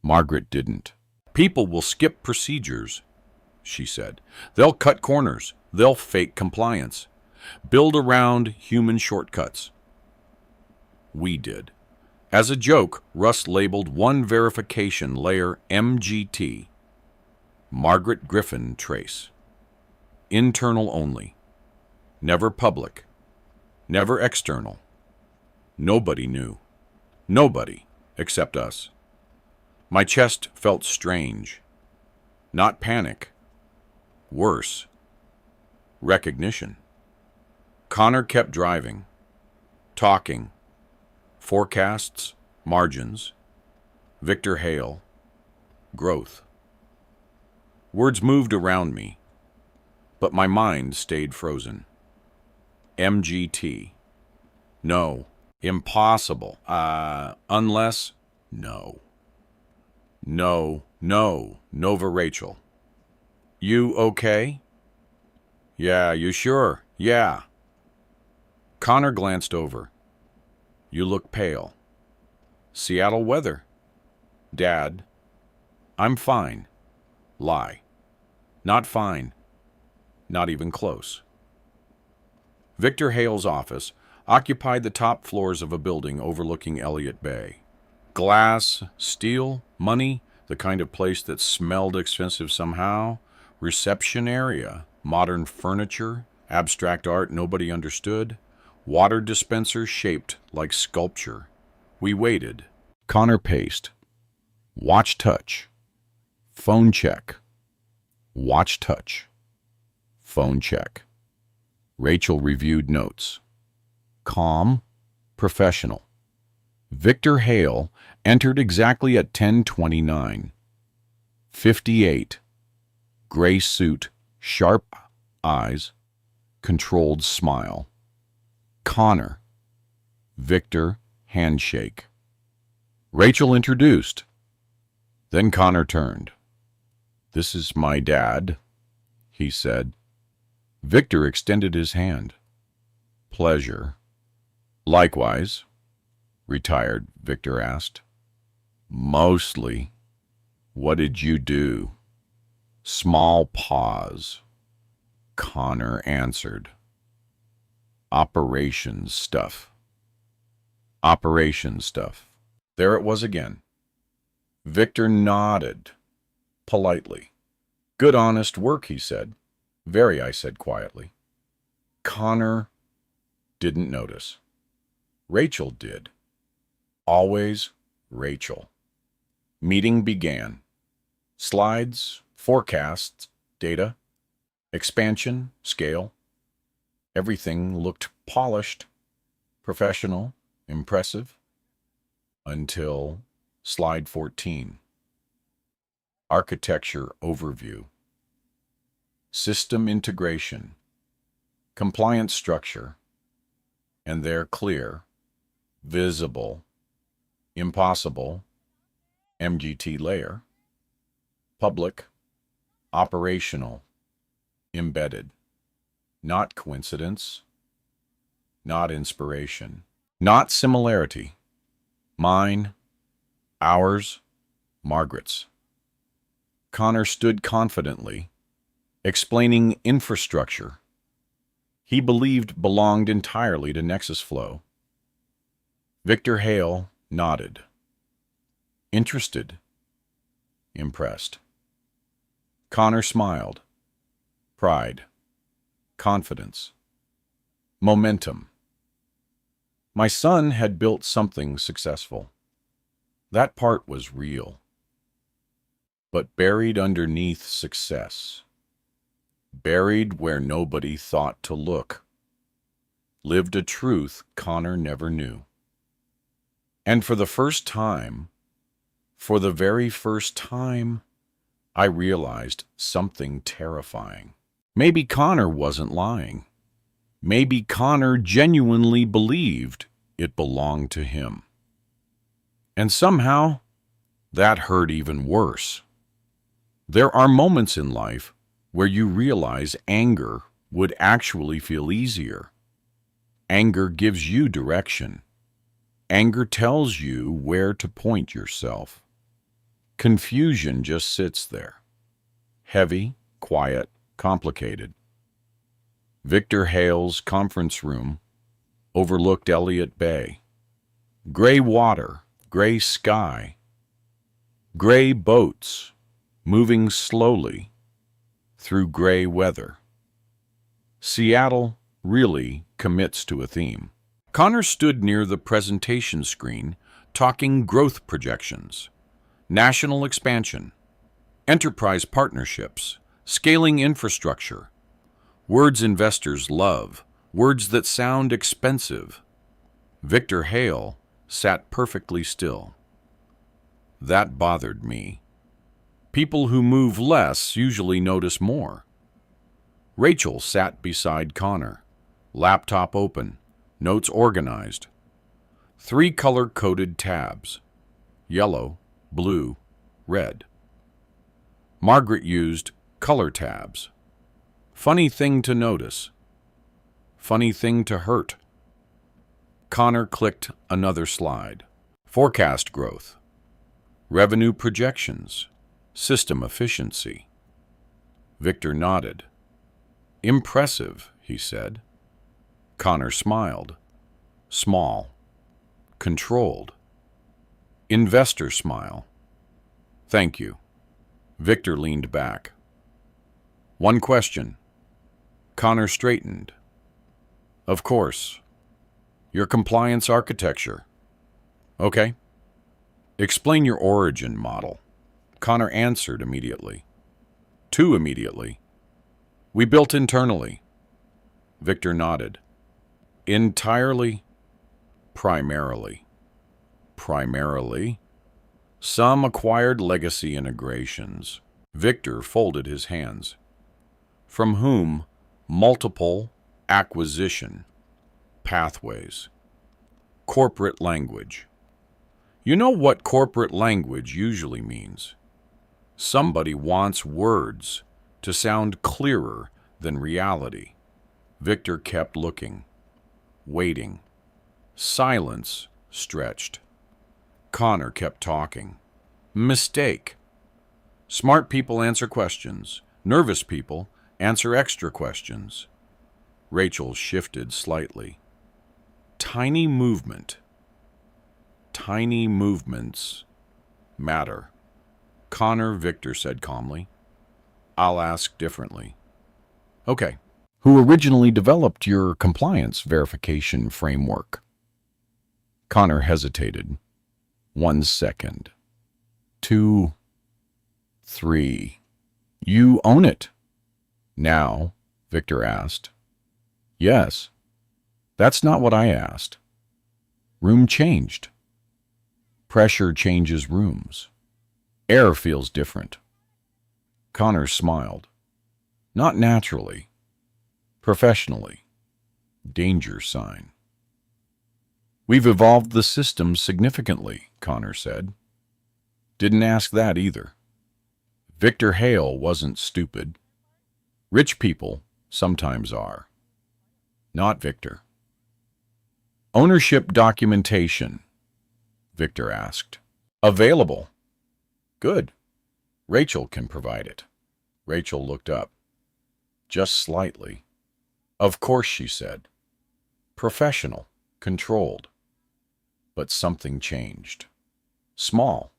Margaret didn't. People will skip procedures, she said. They'll cut corners. They'll fake compliance. Build around human shortcuts. We did. As a joke, Russ labeled one verification layer MGT, Margaret Griffin Trace. Internal only. Never public. Never external. Nobody knew. Nobody except us. My chest felt strange. Not panic. Worse. Recognition. Connor kept driving. Talking. Forecasts. Margins. Victor Hale. Growth. Words moved around me, but my mind stayed frozen. MGT. No. Impossible. Unless. No. No. Nova Rachel. You okay? Yeah, you sure? Yeah. Connor glanced over. You look pale. Seattle weather. Dad. I'm fine. Lie. Not fine. Not even close. Victor Hale's office occupied the top floors of a building overlooking Elliott Bay. Glass, steel, money, the kind of place that smelled expensive somehow. Reception area, modern furniture, abstract art nobody understood. Water dispenser shaped like sculpture. We waited. Connor paced. Watch touch. Phone check. Watch touch. Phone check. Rachel reviewed notes. Calm, professional. Victor Hale entered exactly at 10:29. 58. Gray suit, sharp eyes, controlled smile. Connor. Victor, handshake. Rachel introduced. Then Connor turned. This is my dad, he said. Victor extended his hand. Pleasure. Likewise. Retired, Victor asked. Mostly. What did you do? Small pause. Connor answered. Operations stuff. Operation stuff. There it was again. Victor nodded, politely. Good honest work, he said. Very, I said quietly. Connor didn't notice. Rachel did. Always Rachel. Meeting began. Slides, forecasts, data, expansion, scale. Everything looked polished, professional, impressive. Until slide 14. Architecture overview. System integration. Compliance structure. And there clear, visible, impossible, MGT layer, public, operational, embedded. Not coincidence, not inspiration, not similarity. Mine, ours, Margaret's. Connor stood confidently, explaining infrastructure he believed belonged entirely to Nexus Flow. Victor Hale nodded. Interested. Impressed. Connor smiled. Pride. Confidence. Momentum. My son had built something successful. That part was real. But buried underneath success, buried where nobody thought to look, lived a truth Connor never knew. And for the very first time, I realized something terrifying. Maybe Connor wasn't lying. Maybe Connor genuinely believed it belonged to him. And somehow, that hurt even worse. There are moments in life where you realize anger would actually feel easier. Anger gives you direction. Anger tells you where to point yourself. Confusion just sits there. Heavy, quiet, complicated. Victor Hale's conference room overlooked Elliott Bay. Gray water, gray sky, gray boats moving slowly through gray weather. Seattle really commits to a theme. Connor stood near the presentation screen talking growth projections, national expansion, enterprise partnerships, scaling infrastructure, words investors love, words that sound expensive. Victor Hale sat perfectly still. That bothered me. People who move less usually notice more. Rachel sat beside Connor, laptop open, notes organized. 3 color-coded tabs: yellow, blue, red. Margaret used color tabs. Funny thing to notice. Funny thing to hurt. Connor clicked another slide. Forecast growth. Revenue projections. System efficiency. Victor nodded. Impressive, he said. Connor smiled. Small. Controlled. Investor smile. Thank you. Victor leaned back. One question. Connor straightened. Of course. Your compliance architecture. Okay. Explain your origin model. Connor answered immediately. Too immediately. We built internally. Victor nodded. Entirely? Primarily. Primarily? Some acquired legacy integrations. Victor folded his hands. From whom multiple acquisition pathways. Corporate language. You know what corporate language usually means? Somebody wants words to sound clearer than reality. Victor kept looking, waiting. Silence stretched. Connor kept talking. Mistake. Smart people answer questions. Nervous people answer extra questions. Rachel shifted slightly. Tiny movement. Tiny movements matter. Connor, Victor said calmly. I'll ask differently. Okay. Who originally developed your compliance verification framework? Connor hesitated. 1 second. 2, 3. You own it. Now, Victor asked. Yes. That's not what I asked. Room changed. Pressure changes rooms. Air feels different. Connor smiled. Not naturally. Professionally. Danger sign. We've evolved the system significantly, Connor said. Didn't ask that either. Victor Hale wasn't stupid. Rich people sometimes are. Not Victor. Ownership documentation, Victor asked. Available. Good. Rachel can provide it. Rachel looked up. Just slightly. Of course, she said. Professional, controlled. But something changed. Small.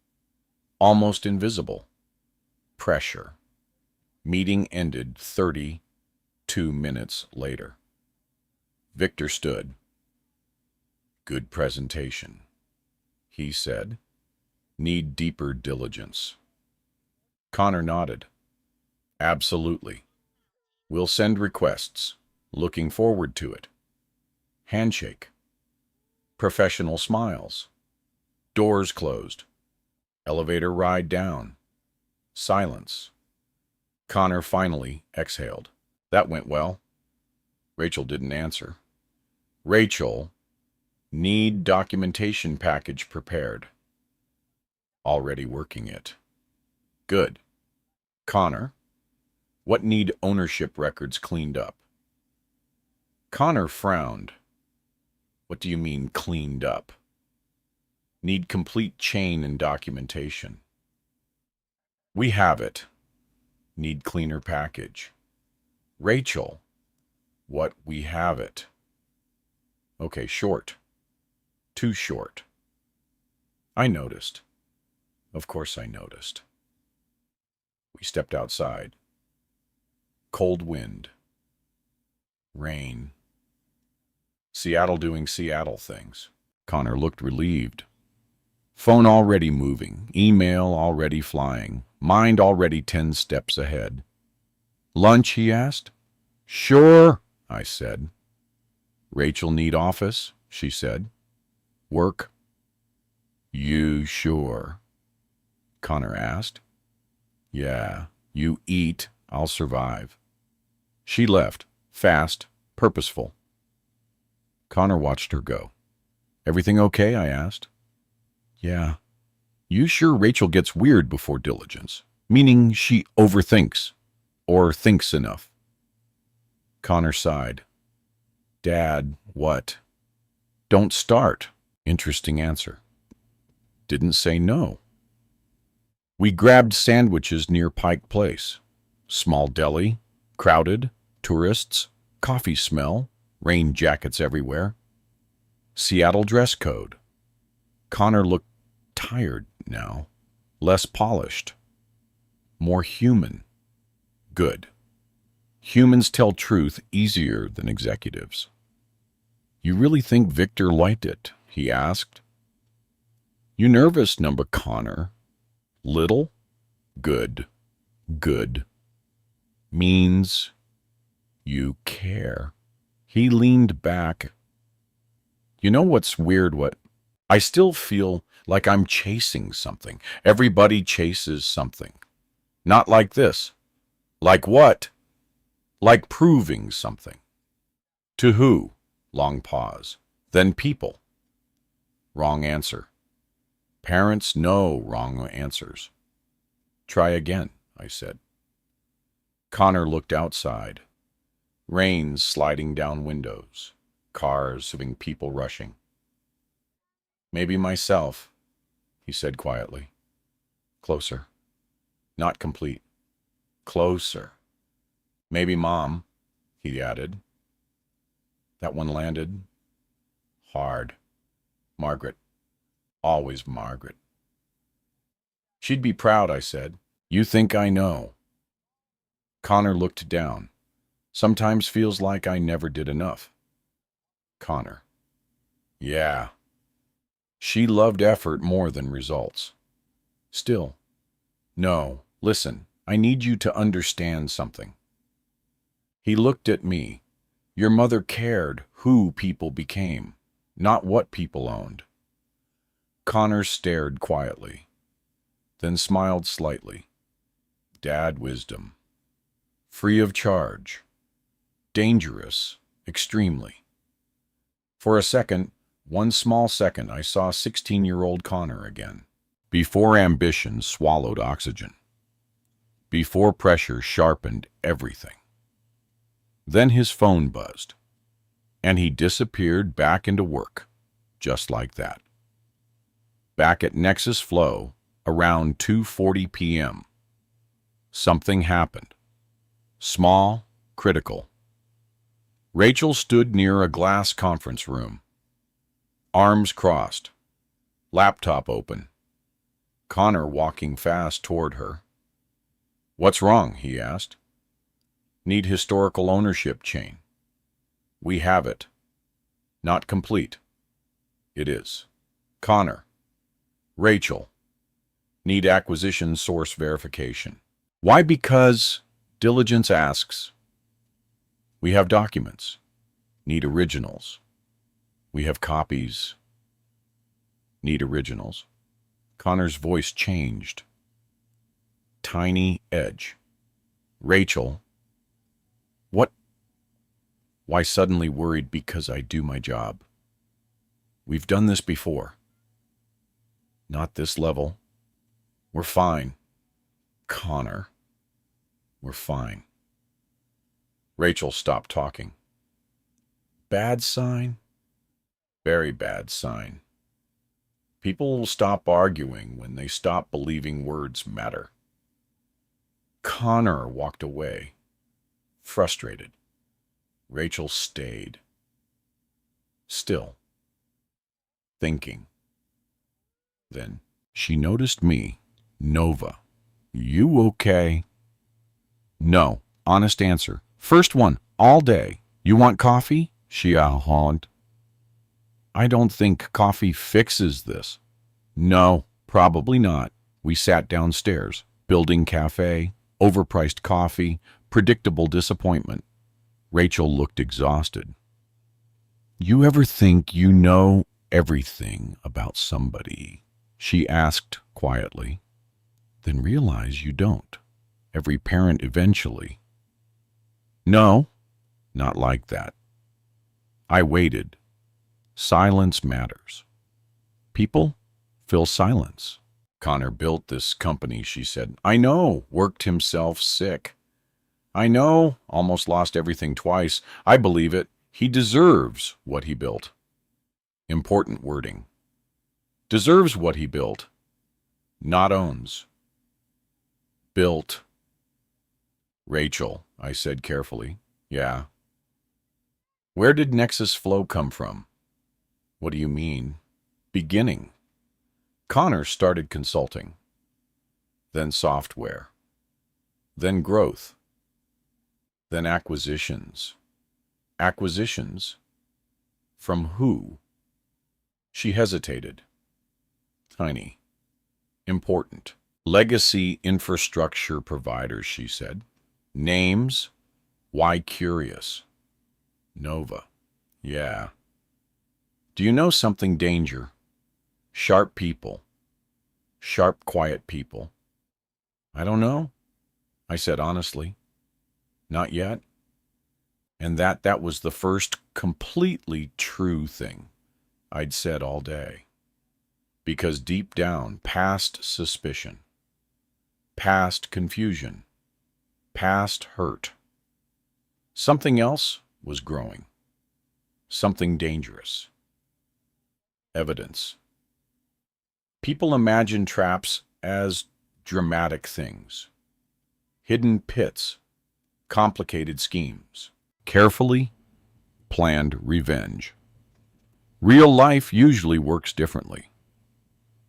Almost invisible. Pressure. Meeting ended 30 2 minutes later. Victor stood. Good presentation, he said. Need deeper diligence. Connor nodded. Absolutely. We'll send requests. Looking forward to it. Handshake. Professional smiles. Doors closed. Elevator ride down. Silence. Connor finally exhaled. That went well. Rachel didn't answer. Rachel, need documentation package prepared. Already working it. Good. Connor, what need ownership records cleaned up? Connor frowned. What do you mean cleaned up? Need complete chain and documentation. We have it. Need cleaner package. Rachel, what we have it. Okay, short. Too short. I noticed. Of course I noticed. We stepped outside. Cold wind. Rain. Seattle doing Seattle things. Connor looked relieved. Phone already moving, email already flying, mind already 10 steps ahead. Lunch, he asked. Sure, I said. Rachel need office, she said. Work? You sure? Connor asked. Yeah, you eat, I'll survive. She left, fast, purposeful. Connor watched her go. Everything okay? I asked. Yeah. You sure Rachel gets weird before diligence? Meaning she overthinks, or thinks enough. Connor sighed. Dad, what? Don't start. Interesting answer. Didn't say no. We grabbed sandwiches near Pike Place. Small deli, crowded, tourists, coffee smell, rain jackets everywhere. Seattle dress code. Connor looked tired now, less polished, more human. Good. Humans tell truth easier than executives. You really think Victor liked it? He asked. You nervous, number Connor? Little? Good. Good. Means you care. He leaned back. You know what's weird? I still feel like I'm chasing something. Everybody chases something. Not like this. Like what? Like proving something. To who? Long pause. Then people. Wrong answer. Parents know wrong answers. Try again, I said. Connor looked outside. Rain sliding down windows. Cars having people rushing. Maybe myself, he said quietly. Closer. Not complete. Closer. Maybe Mom, he added. That one landed. Hard. Margaret. Always Margaret. She'd be proud, I said. You think I know. Connor looked down. Sometimes feels like I never did enough. Connor. Yeah. She loved effort more than results. Still. No, listen, I need you to understand something. He looked at me. Your mother cared who people became, not what people owned. Connor stared quietly, then smiled slightly. Dad wisdom. Free of charge. Dangerous, extremely. For a second, one small second, I saw 16-year-old Connor again. Before ambition swallowed oxygen. Before pressure sharpened everything. Then his phone buzzed, and he disappeared back into work, just like that. Back at Nexus Flow, around 2:40 p.m. Something happened. Small, critical. Rachel stood near a glass conference room. Arms crossed. Laptop open. Connor walking fast toward her. What's wrong? He asked. Need historical ownership chain. We have it. Not complete. It is. Connor. Rachel. Need acquisition source verification. Why? Because diligence asks. We have documents. Need originals. We have copies. Need originals. Connor's voice changed. Tiny edge. Rachel. What? Why suddenly worried? Because I do my job. We've done this before. Not this level. We're fine. Connor. We're fine. Rachel stopped talking. Bad sign? Very bad sign. People will stop arguing when they stop believing words matter. Connor walked away, frustrated. Rachel stayed. Still. Thinking. Then she noticed me. Nova. You okay? No. Honest answer. First one. All day. You want coffee? She ahawed. I don't think coffee fixes this. No, probably not. We sat downstairs. Building cafe. Overpriced coffee. Predictable disappointment. Rachel looked exhausted. You ever think you know everything about somebody? She asked quietly. Then realize you don't. Every parent eventually. No, not like that. I waited. Silence matters. People fill silence. Connor built this company, she said. I know, worked himself sick. I know, almost lost everything twice. I believe it. He deserves what he built. Important wording. Deserves what he built. Not owns. Built. Rachel, I said carefully. Yeah. Where did Nexus Flow come from? What do you mean? Beginning. Connor started consulting. Then software. Then growth. Then acquisitions. Acquisitions? From who? She hesitated. Tiny. Important. Legacy infrastructure providers, she said. Names? Why curious? Nova. Yeah. Do you know something danger? Sharp people. Sharp, quiet people. I don't know, I said honestly. Not yet. And that was the first completely true thing I'd said all day. Because deep down, past suspicion, past confusion, past hurt, something else was growing. Something dangerous. Evidence. People imagine traps as dramatic things. Hidden pits. Complicated schemes. Carefully planned revenge. Real life usually works differently.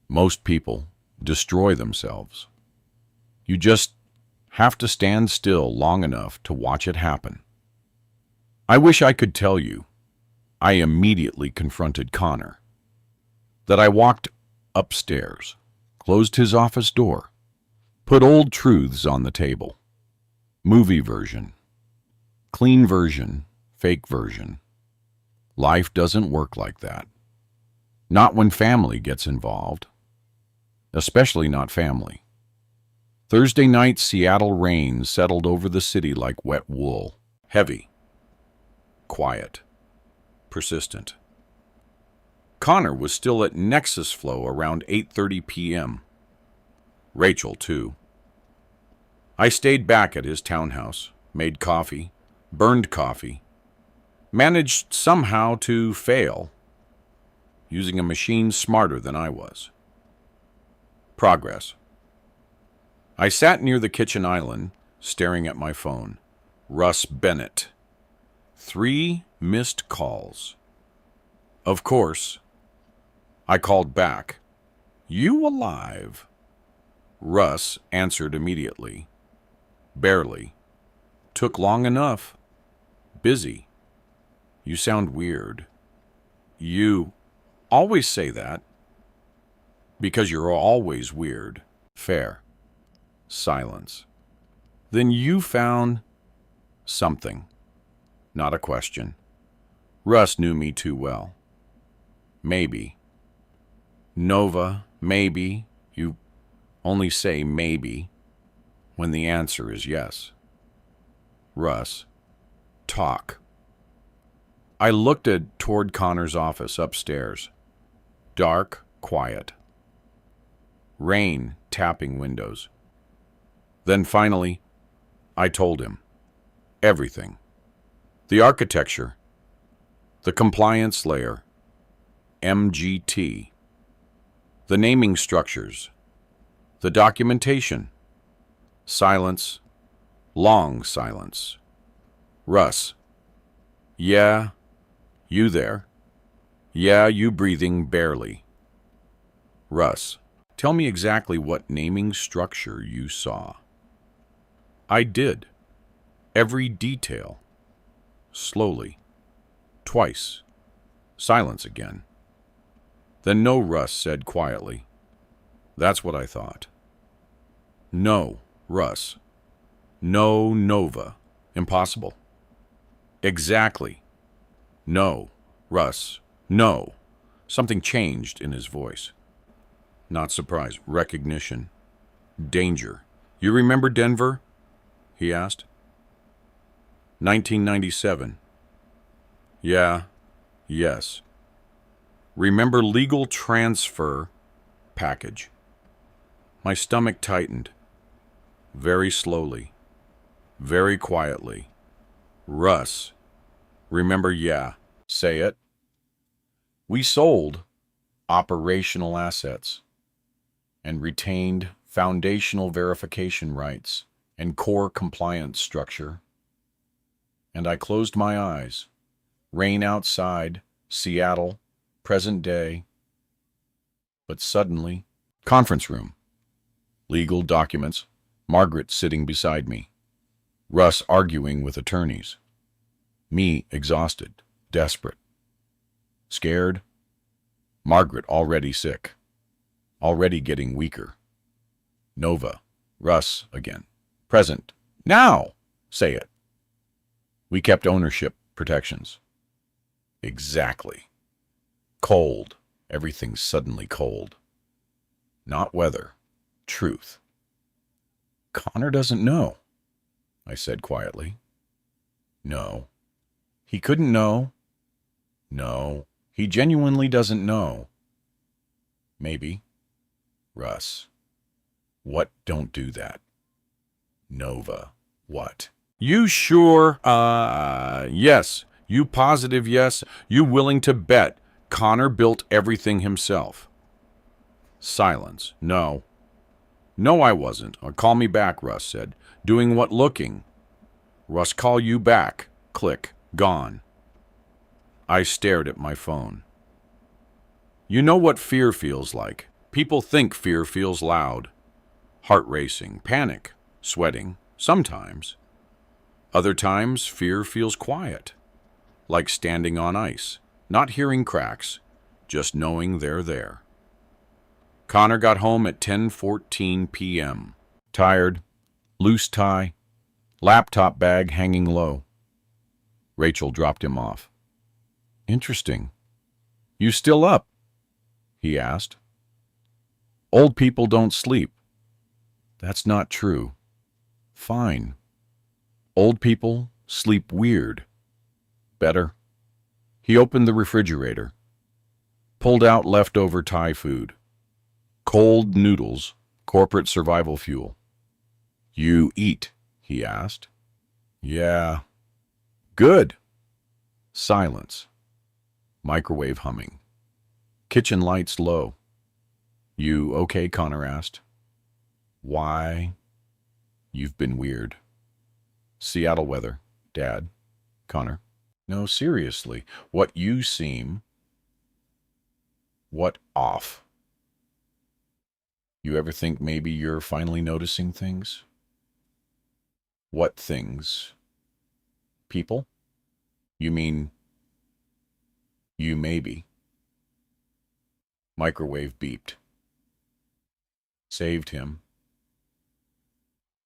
Most people destroy themselves. You just have to stand still long enough to watch it happen. I wish I could tell you. I immediately confronted Connor. That I walked upstairs, closed his office door, put old truths on the table. Movie version. Clean version, fake version. Life doesn't work like that. Not when family gets involved. Especially not family. Thursday night, Seattle rain settled over the city like wet wool. Heavy. Quiet. Persistent. Connor was still at Nexus Flow around 8:30 p.m. Rachel, too. I stayed back at his townhouse, made coffee, burned coffee, managed somehow to fail, using a machine smarter than I was. Progress. I sat near the kitchen island, staring at my phone. Russ Bennett. 3 missed calls. Of course, I called back. You alive? Russ answered immediately. Barely. Took long enough. Busy. You sound weird. You always say that. Because you're always weird. Fair. Silence. Then you found something. Not a question. Russ knew me too well. Maybe. Nova, maybe. You only say maybe when the answer is yes. Russ, talk. I looked toward Connor's office upstairs. Dark, quiet. Rain tapping windows. Then finally, I told him. Everything. The architecture. The compliance layer. MGT. The naming structures. The documentation. Silence. Long silence. Russ. Yeah. You there? Yeah, you breathing barely. Russ. Tell me exactly what naming structure you saw. I did. Every detail. Slowly. Twice. Silence again. Then no, Russ said quietly. That's what I thought. No, Russ. No, Nova. Impossible. Exactly. No, Russ. No. Something changed in his voice. Not surprise. Recognition. Danger. You remember Denver? He asked. 1997. Yeah. Yes. Remember legal transfer package. My stomach tightened. Very slowly. Very quietly. Russ. Remember, yeah. Say it. We sold operational assets and retained foundational verification rights and core compliance structure. And I closed my eyes. Rain outside, Seattle, present day. But suddenly, conference room. Legal documents. Margaret sitting beside me. Russ arguing with attorneys. Me exhausted, desperate. Scared. Margaret already sick. Already getting weaker. Nova. Russ again. Present. Now! Say it. We kept ownership protections. Exactly. Cold. Everything's suddenly cold. Not weather. Truth. Connor doesn't know, I said quietly. No. He couldn't know. No. He genuinely doesn't know. Maybe. Russ. What? Don't do that. Nova. What? You sure? Yes. You positive yes? You willing to bet Connor built everything himself? Silence. No. No, I wasn't. Call me back, Russ said. Doing what looking? Russ, call you back. Click. Gone. I stared at my phone. You know what fear feels like. People think fear feels loud. Heart racing, panic, sweating, sometimes. Other times, fear feels quiet. Like standing on ice, not hearing cracks, just knowing they're there. Connor got home at 10:14 p.m. Tired, loose tie, laptop bag hanging low. Rachel dropped him off. Interesting. You still up? He asked. Old people don't sleep. That's not true. Fine. Old people sleep weird. Better. He opened the refrigerator, pulled out leftover Thai food. Cold noodles, corporate survival fuel. You eat? He asked. Yeah. Good. Silence. Microwave humming. Kitchen lights low. You okay? Connor asked. Why? You've been weird. Seattle weather, Dad. Connor. No, seriously. What you seem... What off? You ever think maybe you're finally noticing things? What things? People? You mean you maybe? Microwave beeped. Saved him.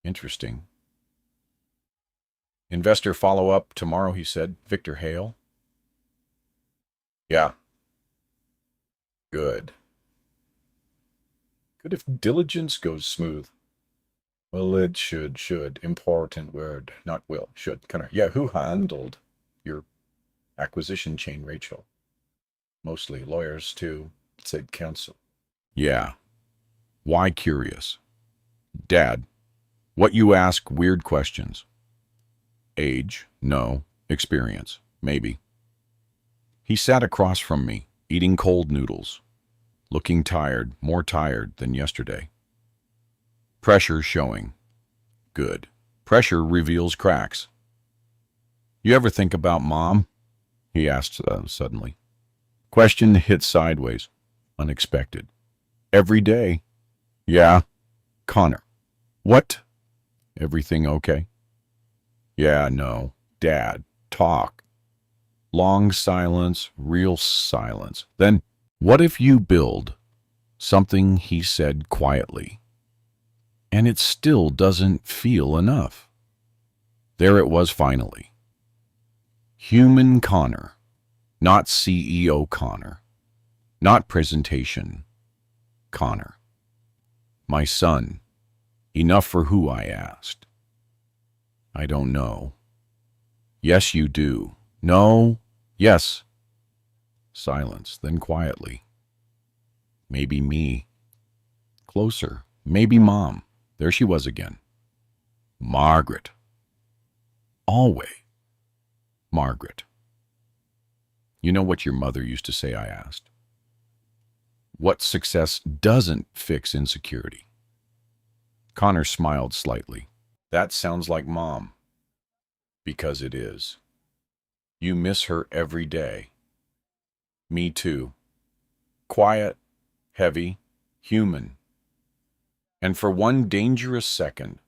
Interesting. Investor follow-up tomorrow, he said. Victor Hale? Yeah. Good. Good if diligence goes smooth. Well, it should. Important word, not will. Should. Connor. Yeah, who handled your acquisition chain, Rachel? Mostly lawyers, too, said counsel. Yeah. Why curious? Dad, what you ask weird questions. Age, no. Experience, maybe. He sat across from me, eating cold noodles, looking tired, more tired than yesterday. Pressure showing. Good. Pressure reveals cracks. You ever think about Mom? He asked suddenly. Question hit sideways. Unexpected. Every day. Yeah. Connor. What? Everything okay? Yeah, no. Dad. Talk. Long silence, real silence. Then, what if you build something, he said quietly, and it still doesn't feel enough? There it was finally. Human Connor, not CEO Connor, not presentation Connor. My son, enough for who, I asked. I don't know. Yes, you do. No. Yes. Silence, then quietly. Maybe me. Closer. Maybe Mom. There she was again. Margaret. Always. Margaret. You know what your mother used to say, I asked. What success doesn't fix insecurity? Connor smiled slightly. That sounds like Mom. Because it is. You miss her every day. Me too. Quiet, heavy, human. And for one dangerous second,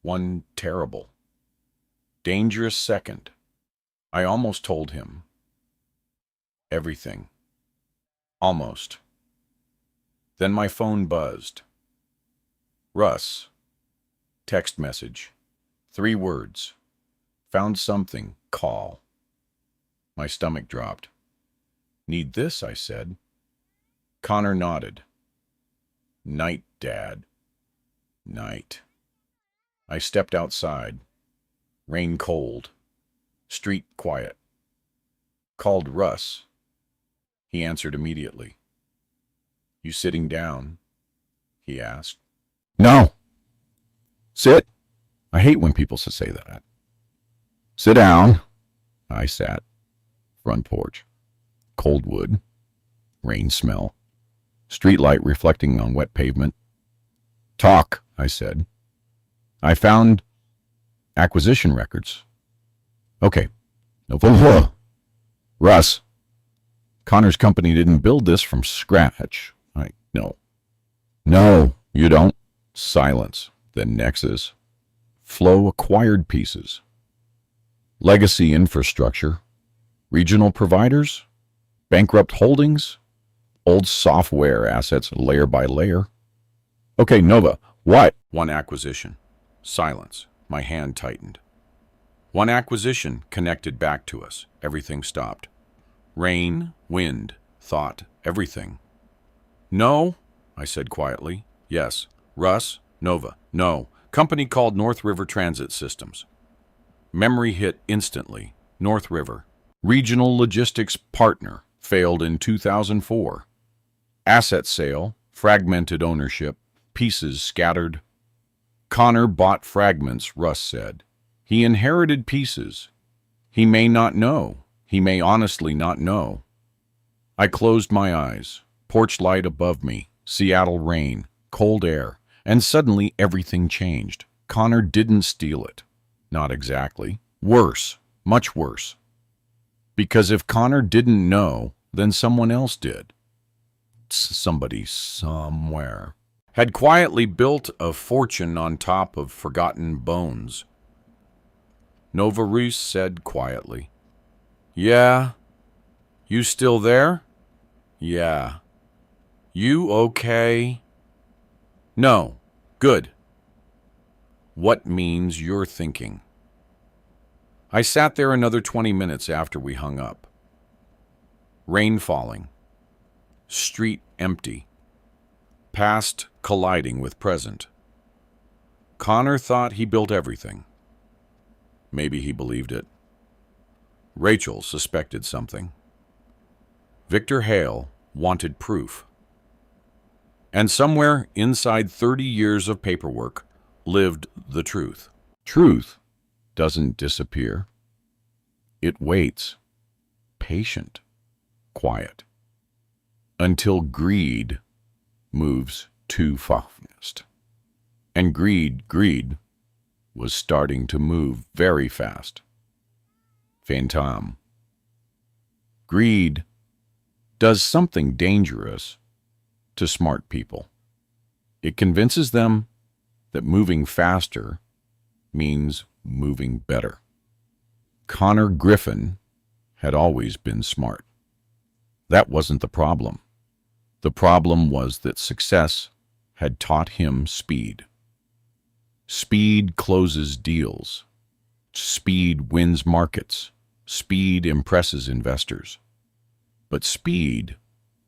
one terrible, dangerous second, I almost told him everything. Almost. Then my phone buzzed. Russ. Text message. 3 words. Found something. Call. My stomach dropped. Need this, I said. Connor nodded. Night, Dad. Night. I stepped outside. Rain cold. Street quiet. Called Russ. He answered immediately. You sitting down? He asked. No. Sit. I hate when people say that. Sit down. I sat. Front porch. Cold wood. Rain smell. Streetlight reflecting on wet pavement. Talk, I said. I found acquisition records. Okay. No. Russ. Connor's company didn't build this from scratch. No. No, you don't. Silence. Then Nexus. Flow acquired pieces. Legacy infrastructure. Regional providers. Bankrupt holdings. Old software assets layer by layer. Okay, Nova, what? One acquisition. Silence. My hand tightened. One acquisition connected back to us. Everything stopped. Rain, wind, thought, everything. No, I said quietly. Yes. Russ, Nova. No. Company called North River Transit Systems. Memory hit instantly. North River. Regional logistics partner. Failed in 2004. Asset sale. Fragmented ownership. Pieces scattered. Connor bought fragments, Russ said. He inherited pieces. He may not know. He may honestly not know. I closed my eyes. Porch light above me. Seattle rain. Cold air. And suddenly everything changed. Connor didn't steal it. Not exactly. Worse. Much worse. Because if Connor didn't know, then someone else did. Somebody somewhere had quietly built a fortune on top of forgotten bones. Nova Griffin said quietly. Yeah. You still there? Yeah. You okay? No. Good. What means you're thinking? I sat there another 20 minutes after we hung up. Rain falling. Street empty. Past colliding with present. Connor thought he built everything. Maybe he believed it. Rachel suspected something. Victor Hale wanted proof. And somewhere inside 30 years of paperwork lived the truth. Truth doesn't disappear. It waits, patient, quiet, until greed moves too fast. And greed was starting to move very fast. Phantom. Greed does something dangerous to smart people. It convinces them that moving faster means moving better. Connor Griffin had always been smart. That wasn't the problem. The problem was that success had taught him speed. Speed closes deals. Speed wins markets. Speed impresses investors. But speed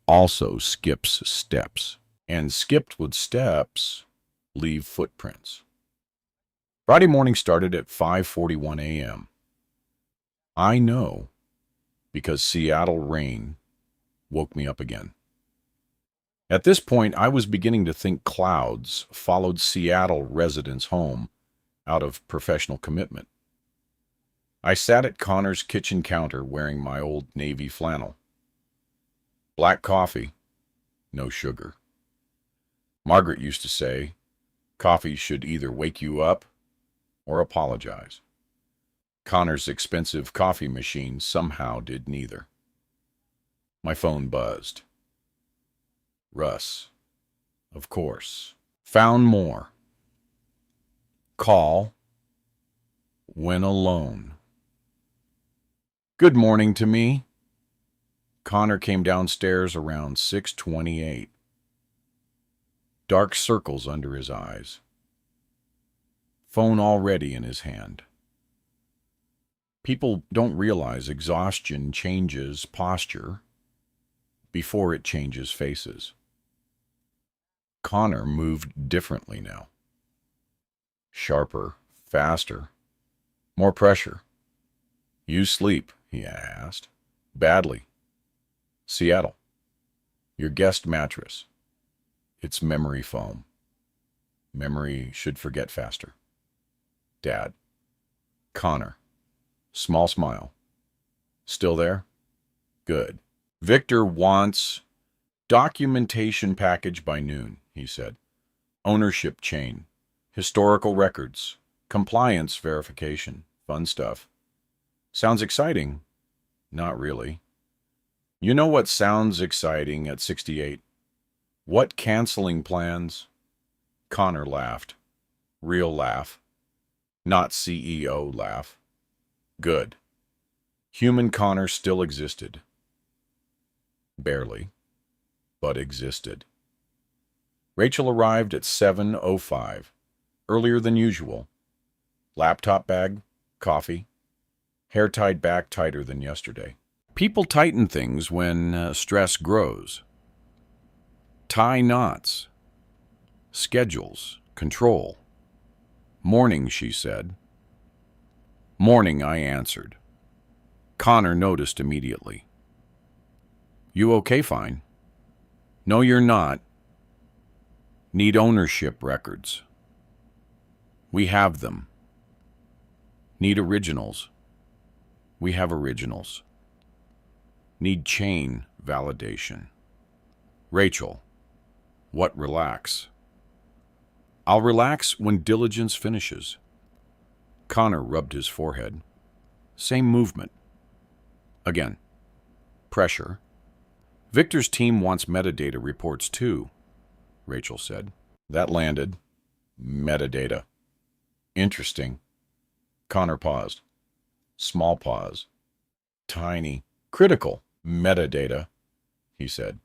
also skips steps. And skipped with steps leave footprints. Friday morning started at 5:41 a.m. I know because Seattle rain woke me up again. At this point, I was beginning to think clouds followed Seattle residents home out of professional commitment. I sat at Connor's kitchen counter wearing my old navy flannel. Black coffee, no sugar. Margaret used to say, coffee should either wake you up or apologize. Connor's expensive coffee machine somehow did neither. My phone buzzed. Russ, of course. Found more. Call when alone. Good morning to me. Connor came downstairs around 6:28. Dark circles under his eyes. Phone already in his hand. People don't realize exhaustion changes posture before it changes faces. Connor moved differently now. Sharper, faster, more pressure. You sleep, he asked. Badly. Seattle. Your guest mattress. It's memory foam. Memory should forget faster. Dad. Connor. Small smile. Still there? Good. Victor wants documentation package by noon, he said. Ownership chain. Historical records. Compliance verification. Fun stuff. Sounds exciting? Not really. You know what sounds exciting at 68? What canceling plans? Connor laughed. Real laugh. Not CEO laugh. Good. Human Connor still existed. Barely, but existed. Rachel arrived at 7:05, earlier than usual. Laptop bag, coffee, hair tied back tighter than yesterday. People tighten things when stress grows. Tie knots. Schedules. Control. Morning, she said. Morning, I answered. Connor noticed immediately. You okay, fine? No, you're not. Need ownership records. We have them. Need originals. We have originals. Need chain validation. Rachel, what relax? I'll relax when diligence finishes. Connor rubbed his forehead. Same movement. Again. Pressure. Victor's team wants metadata reports too, Rachel said. That landed. Metadata. Interesting. Connor paused. Small pause. Tiny. Critical. Metadata, he said.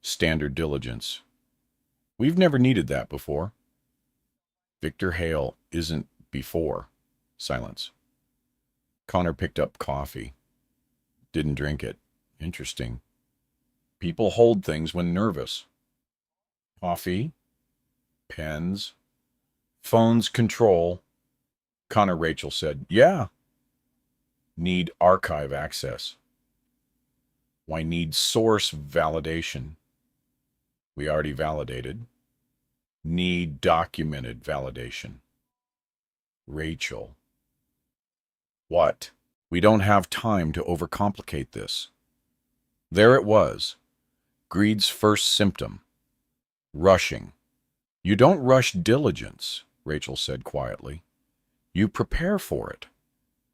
Standard diligence. We've never needed that before. Victor Hale isn't before. Silence. Connor picked up coffee. Didn't drink it. Interesting. People hold things when nervous. Coffee. Pens. Phones control. Rachel said, yeah. Need archive access. Why need source validation? We already validated. Need documented validation. Rachel. What? We don't have time to overcomplicate this. There it was. Greed's first symptom. Rushing. You don't rush diligence, Rachel said quietly. You prepare for it.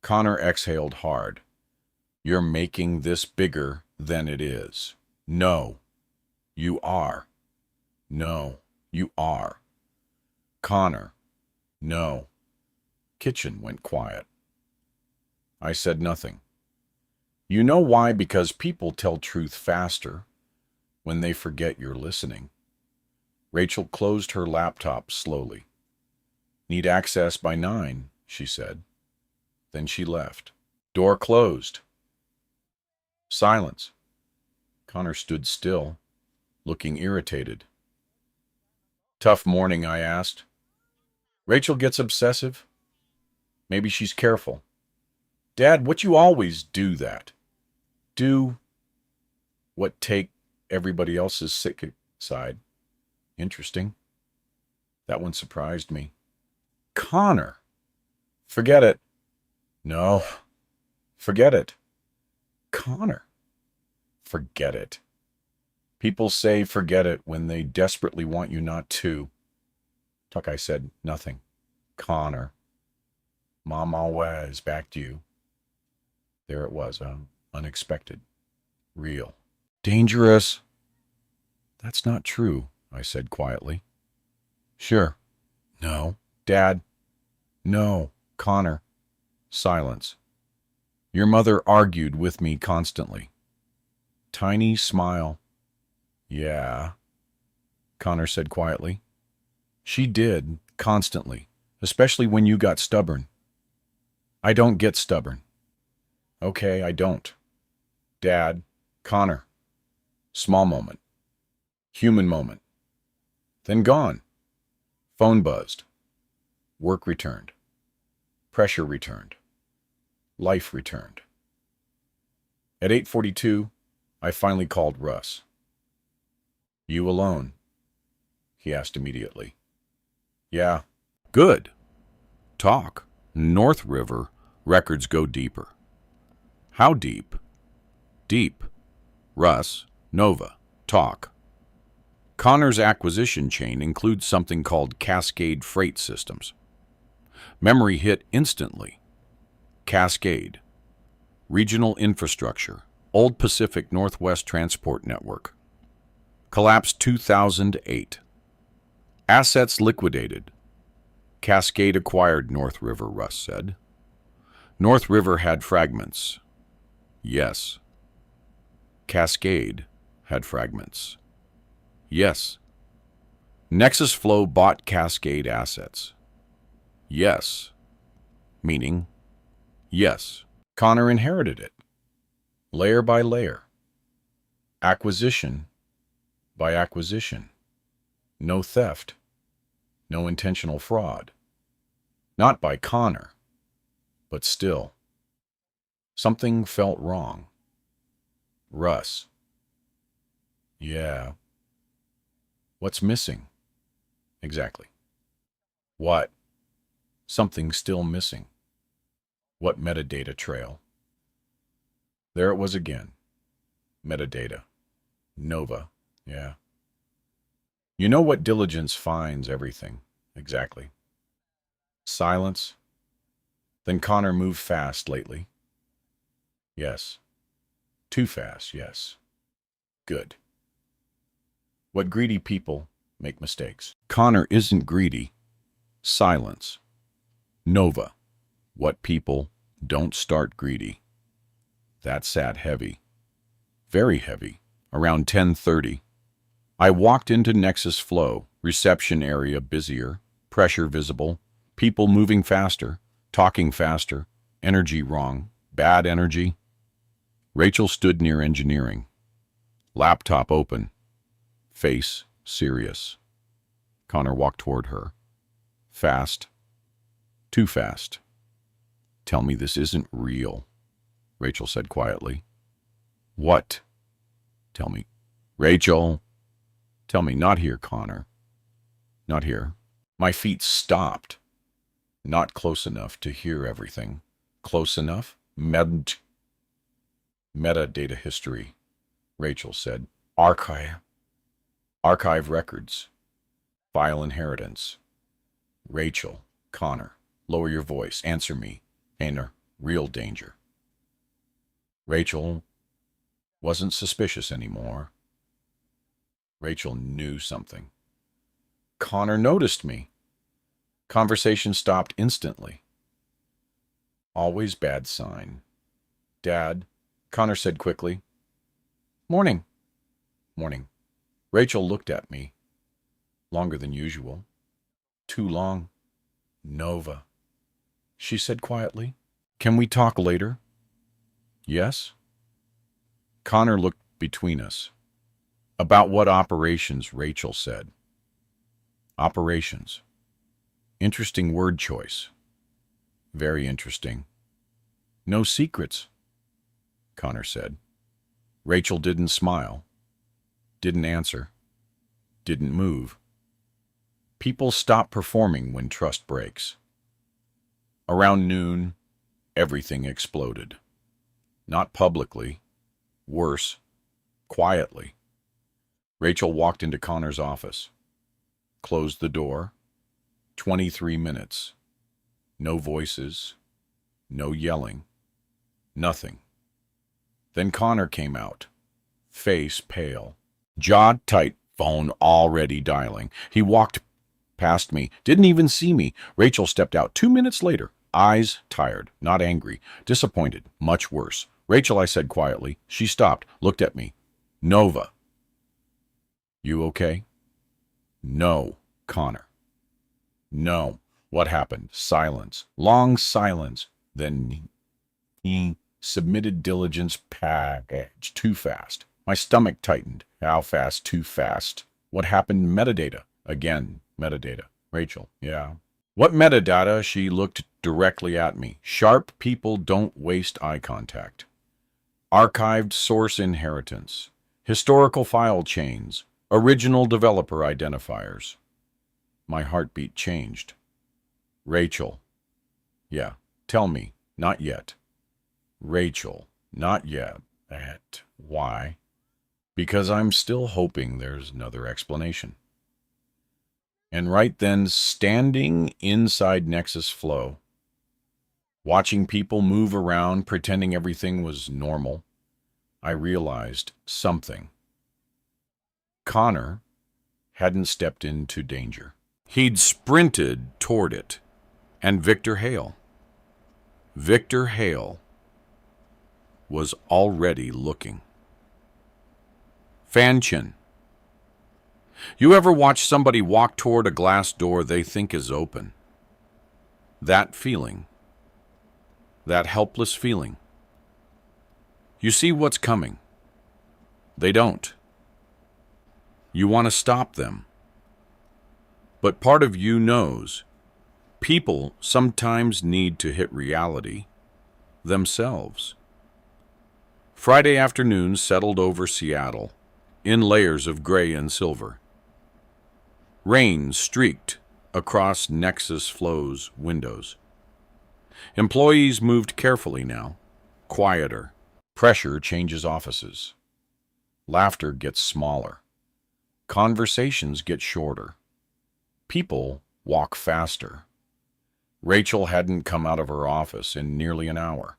Connor exhaled hard. You're making this bigger than it is. No, you are. No, you are. Connor, no. Kitchen went quiet. I said nothing. You know why? Because people tell truth faster when they forget you're listening. Rachel closed her laptop slowly. Need access by 9, she said. Then she left. Door closed. Silence. Connor stood still, looking irritated. Tough morning, I asked. Rachel gets obsessive. Maybe she's careful. Dad, what you always do that? Do what take everybody else's sick side. Interesting. That one surprised me. Connor. Forget it. No. Forget it. Connor. Forget it. People say forget it when they desperately want you not to. I said nothing. Connor. Mom always backed you. There it was, unexpected. Real. Dangerous. That's not true, I said quietly. Sure. No. Dad. No. Connor. Silence. Your mother argued with me constantly. Tiny smile. Yeah. Connor said quietly. She did, constantly, especially when you got stubborn. I don't get stubborn. Okay, I don't. Dad. Connor. Small moment. Human moment. Then gone. Phone buzzed. Work returned. Pressure returned. Life returned. At 8:42, I finally called Russ. You alone? He asked immediately. Yeah. Good. Talk. North River. Records go deeper. How deep? Deep. Russ. Nova. Talk. Connor's acquisition chain includes something called Cascade Freight Systems. Memory hit instantly. Cascade. Regional infrastructure. Old Pacific Northwest Transport Network. Collapsed 2008. Assets liquidated. Cascade acquired North River, Russ said. North River had fragments. Yes. Cascade had fragments. Yes. Nexus Flow bought Cascade assets. Yes. Meaning, yes. Connor inherited it. Layer by layer. Acquisition by acquisition. No theft. No intentional fraud. Not by Connor, but still. Something felt wrong. Russ. Yeah. What's missing? Exactly. What? Something's still missing. What metadata trail? There it was again. Metadata. Nova. Yeah. You know what diligence finds everything. Exactly. Silence. Then Connor moved fast lately. Yes. Too fast, yes. Good. What greedy people make mistakes. Connor isn't greedy. Silence. Nova. What people Don't start greedy. That sat heavy. Very heavy. Around 10:30. I walked into Nexus Flow, reception area busier, pressure visible, people moving faster, talking faster, energy wrong, bad energy. Rachel stood near engineering. Laptop open. Face serious. Connor walked toward her. Fast. Too fast. Tell me this isn't real, Rachel said quietly. What? Tell me. Rachel. Tell me, not here, Connor. Not here. My feet stopped. Not close enough to hear everything. Close enough? Metadata history, Rachel said. Archive records. File inheritance. Rachel, Connor, lower your voice. Answer me. Aner, real danger. Rachel wasn't suspicious anymore. Rachel knew something. Connor noticed me. Conversation stopped instantly. Always bad sign. Dad, Connor said quickly. Morning. Morning. Rachel looked at me. Longer than usual. Too long. Nova, she said quietly. Can we talk later? Yes? Connor looked between us. About what operations, Rachel said. Operations. Interesting word choice. Very interesting. No secrets, Connor said. Rachel didn't smile. Didn't answer. Didn't move. People stop performing when trust breaks. Around noon, everything exploded. Not publicly. Worse, quietly. Rachel walked into Connor's office. Closed the door. 23 minutes. No voices. No yelling. Nothing. Then Connor came out. Face pale. Jaw tight, phone already dialing. He walked past me, didn't even see me. Rachel stepped out 2 minutes later. Eyes tired, not angry, disappointed, much worse. Rachel, I said quietly. She stopped, looked at me. Nova. You okay? No, Connor. No. What happened? Silence. Long silence. Then he submitted diligence package. Too fast. My stomach tightened. How fast? Too fast. What happened? Metadata. Again, metadata. Rachel, yeah. What metadata? She looked directly at me. Sharp people don't waste eye contact. Archived source inheritance. Historical file chains. Original developer identifiers. My heartbeat changed. Rachel. Yeah, tell me. Not yet. Rachel. Not yet. Why? Because I'm still hoping there's another explanation. And right then, standing inside Nexus Flow, watching people move around, pretending everything was normal, I realized something. Connor hadn't stepped into danger. He'd sprinted toward it. And Victor Hale was already looking. Fanchin. You ever watch somebody walk toward a glass door they think is open? That feeling. That helpless feeling. You see what's coming. They don't. You want to stop them. But part of you knows people sometimes need to hit reality themselves. Friday afternoon settled over Seattle in layers of gray and silver. Rain streaked across Nexus Flow's windows. Employees moved carefully now, quieter. Pressure changes offices. Laughter gets smaller. Conversations get shorter. People walk faster. Rachel hadn't come out of her office in nearly an hour.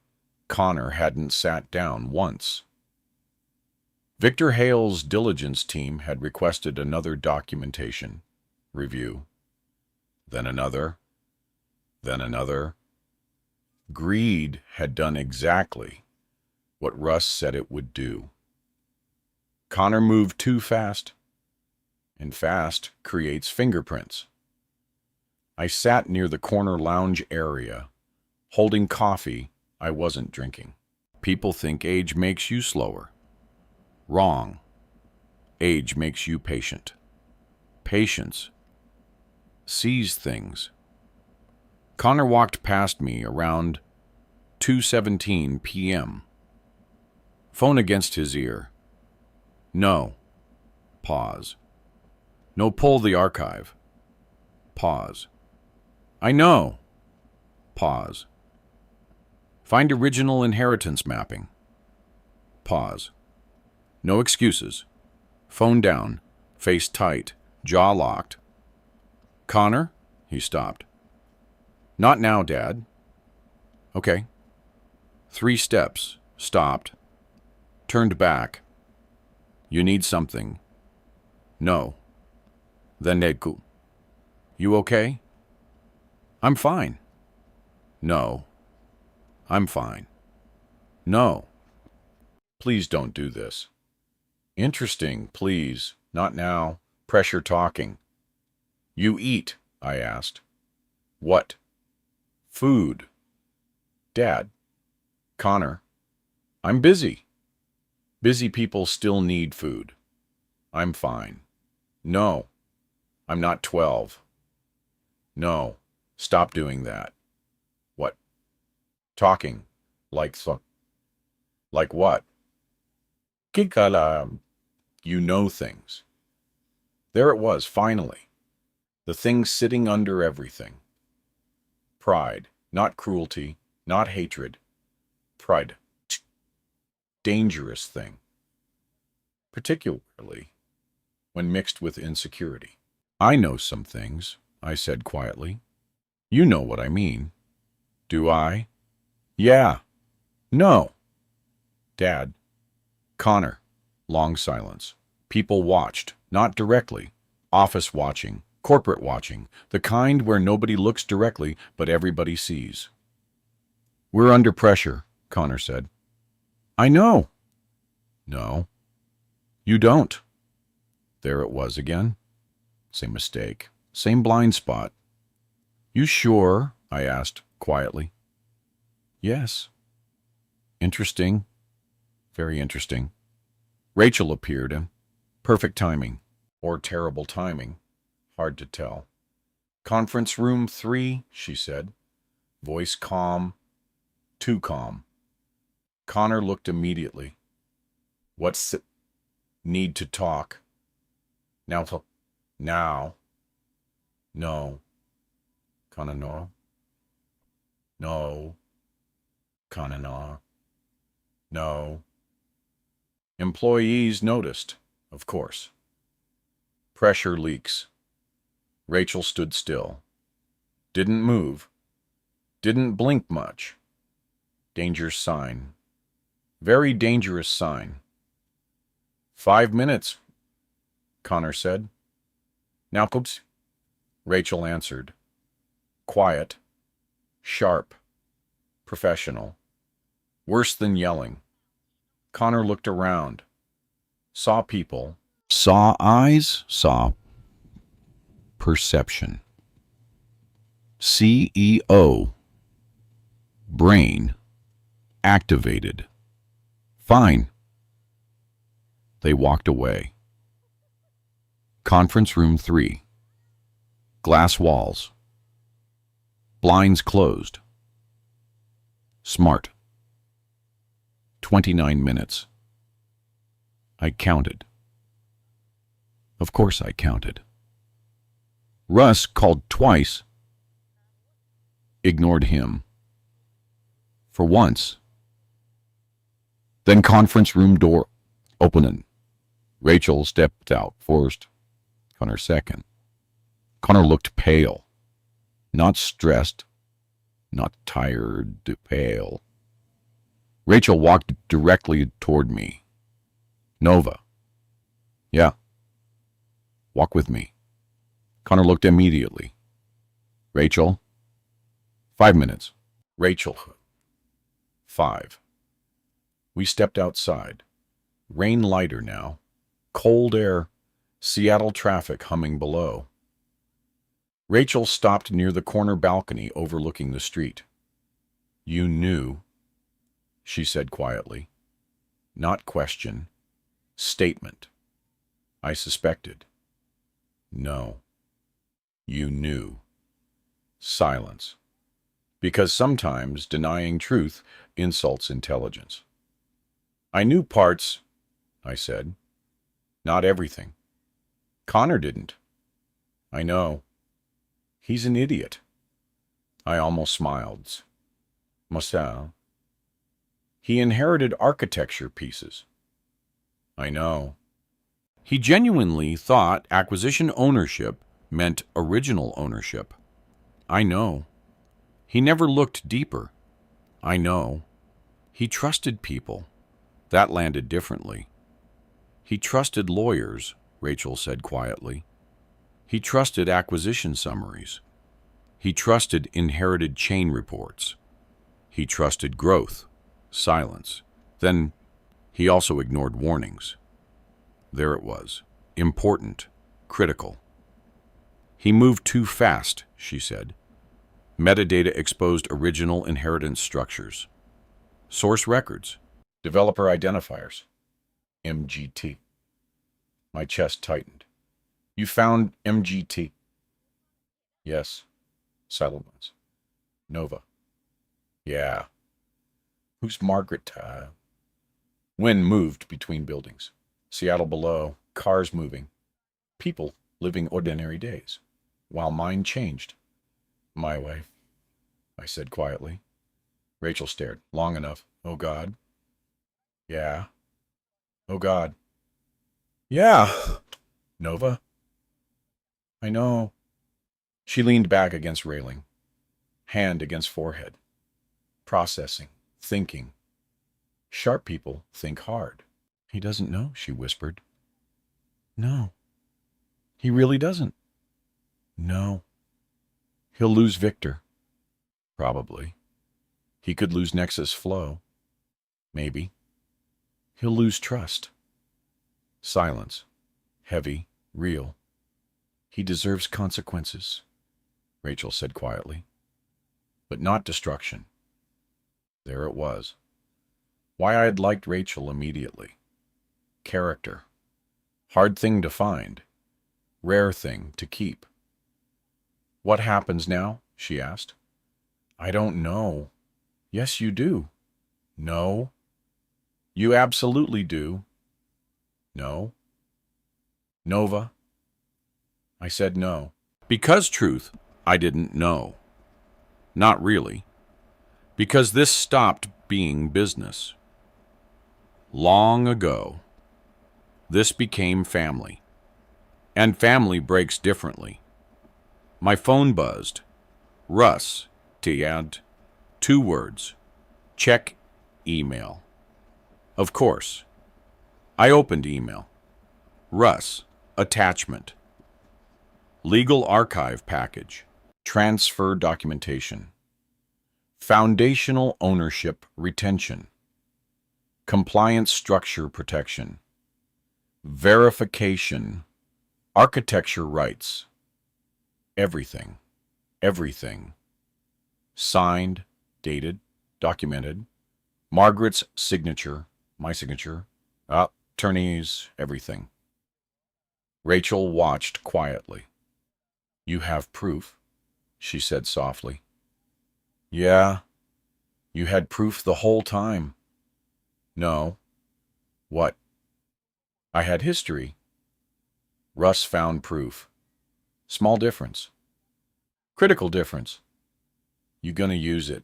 Connor hadn't sat down once. Victor Hale's diligence team had requested another documentation review. Then another. Then another. Greed had done exactly what Russ said it would do. Connor moved too fast, and fast creates fingerprints. I sat near the corner lounge area, holding coffee I wasn't drinking. People think age makes you slower. Wrong. Age makes you patient. Patience sees things. Connor walked past me around 2:17 p.m. Phone against his ear. No. Pause. No, pull the archive. Pause. I know. Pause. Find original inheritance mapping. Pause. No excuses. Phone down. Face tight. Jaw locked. Connor? He stopped. Not now, Dad. Okay. 3 steps. Stopped. Turned back. You need something. No. Then Nedku. You okay? I'm fine. No. I'm fine. No. Please don't do this. Interesting, please. Not now. Pressure talking. You eat, I asked. What? Food. Dad. Connor. I'm busy. Busy people still need food. I'm fine. No. I'm not 12. No. Stop doing that. What? Talking. Like what? Kikala. You know things. There it was, finally. The thing sitting under everything. Pride. Not cruelty. Not hatred. Pride. Dangerous thing. Particularly when mixed with insecurity. I know some things, I said quietly. You know what I mean. Do I? Yeah. No. Dad. Connor. Long silence. People watched, not directly. Office watching, corporate watching, the kind where nobody looks directly, but everybody sees. We're under pressure, Connor said. I know. No. You don't. There it was again. Same mistake. Same blind spot. You sure? I asked, quietly. Yes. Interesting. Very interesting. Rachel appeared. Perfect timing. Or terrible timing. Hard to tell. Conference room 3, she said. Voice calm. Too calm. Connor looked immediately. What's it? Need to talk. Now. No. Connor, no. No. Connor, no. No. Employees noticed, of course. Pressure leaks. Rachel stood still. Didn't move. Didn't blink much. Danger sign. Very dangerous sign. 5 minutes, Connor said. Now, oops. Rachel answered. Quiet. Sharp. Professional. Worse than yelling. Connor looked around. Saw people. Saw eyes. Saw perception. CEO. Brain. Activated. Fine. They walked away. Conference room 3. Glass walls. Blinds closed. Smart. 29 minutes. I counted. Of course I counted. Russ called twice. Ignored him. For once. Then conference room door opening. Rachel stepped out first. Connor second. Connor looked pale. Not stressed. Not tired. Pale. Rachel walked directly toward me. Nova. Yeah. Walk with me. Connor looked immediately. Rachel. 5 minutes. Rachel 5. We stepped outside. Rain lighter now. Cold air. Seattle traffic humming below. Rachel stopped near the corner balcony overlooking the street. You knew, she said quietly. Not question. Statement. I suspected. No. You knew. Silence. Because sometimes denying truth insults intelligence. I knew parts, I said. Not everything. Connor didn't. I know. He's an idiot. I almost smiled. Moselle. He inherited architecture pieces. I know. He genuinely thought acquisition ownership meant original ownership. I know. He never looked deeper. I know. He trusted people. That landed differently. He trusted lawyers, Rachel said quietly. He trusted acquisition summaries. He trusted inherited chain reports. He trusted growth, silence. Then he also ignored warnings. There it was. Important. Critical. He moved too fast, she said. Metadata exposed original inheritance structures. Source records. Developer identifiers. MGT. My chest tightened. You found MGT? Yes. Silent ones. Nova. Yeah. Who's Margaret? Wind moved between buildings. Seattle below, cars moving. People living ordinary days. While mine changed. My way, I said quietly. Rachel stared. Long enough. Oh, God. Yeah. Oh, God. Yeah. Nova. I know. She leaned back against railing, hand against forehead. Processing, thinking. Sharp people think hard. He doesn't know, she whispered. No. He really doesn't. No. He'll lose Victor. Probably. He could lose Nexus flow. Maybe. He'll lose trust. Silence. Heavy. Real. He deserves consequences, Rachel said quietly. But not destruction. There it was. Why I had liked Rachel immediately. Character. Hard thing to find. Rare thing to keep. What happens now? She asked. I don't know. Yes, you do. No. You absolutely do. No. Nova. I said no. Because truth, I didn't know. Not really. Because this stopped being business. Long ago, this became family. And family breaks differently. My phone buzzed. Russ, Tiad. 2 words. Check email. Of course. I opened email. Russ, attachment. Legal archive package. Transfer documentation. Foundational ownership retention. Compliance structure protection. Verification. Architecture rights. Everything. Everything. Signed, dated, documented. Margaret's signature, my signature. Attorneys, everything. Rachel watched quietly. You have proof, she said softly. Yeah. You had proof the whole time. No. What? I had history. Russ found proof. Small difference. Critical difference. You gonna use it?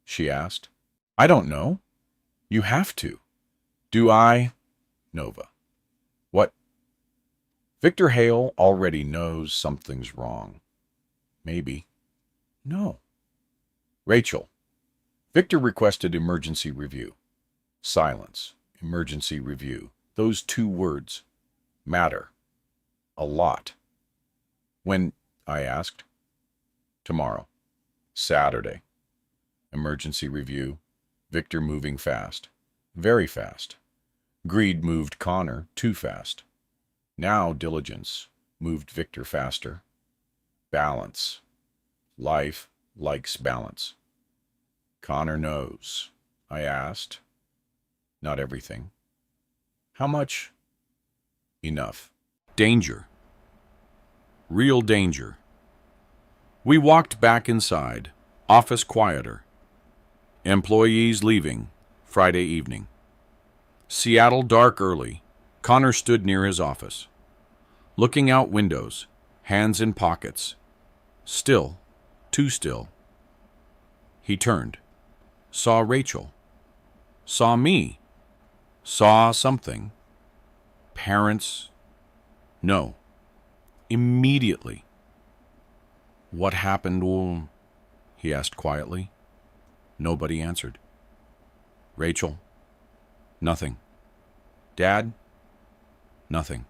She asked. I don't know. You have to. Do I? Nova. What? Victor Hale already knows something's wrong. Maybe. No. Rachel. Victor requested emergency review. Silence. Emergency review. Those 2 words matter. A lot. When? I asked. Tomorrow. Saturday. Emergency review. Victor moving fast. Very fast. Greed moved Connor too fast. Now diligence moved Victor faster. Balance. Life likes balance. Connor knows. I asked. Not everything. How much? Enough. Danger. Real danger. We walked back inside. Office quieter. Employees leaving. Friday evening. Seattle dark early. Connor stood near his office. Looking out windows. Hands in pockets. Still. Too still. He turned. Saw Rachel. Saw me. Saw something. Parents. No. Immediately. What happened? He asked quietly. Nobody answered. Rachel. Nothing. Dad. Nothing.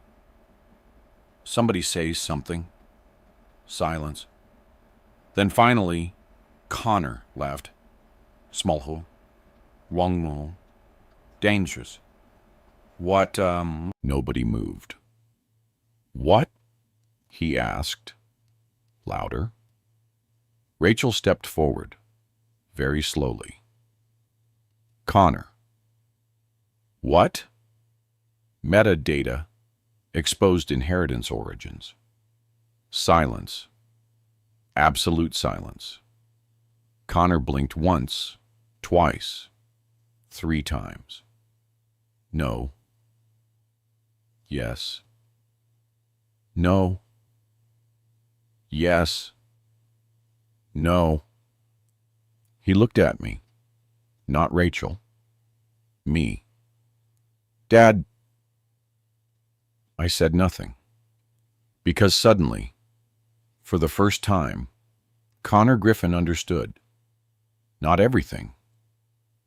Somebody say something. Silence. Then finally, Connor laughed. Smallho. Wrongno. Dangerous. What, Nobody moved. What? He asked. Louder. Rachel stepped forward, very slowly. Connor. What? Metadata. Exposed inheritance origins. Silence. Absolute silence. Connor blinked once, twice, 3 times. No. Yes. No. Yes. No. He looked at me. Not Rachel. Me. Dad. I said nothing. Because suddenly, for the first time, Connor Griffin understood. Not everything.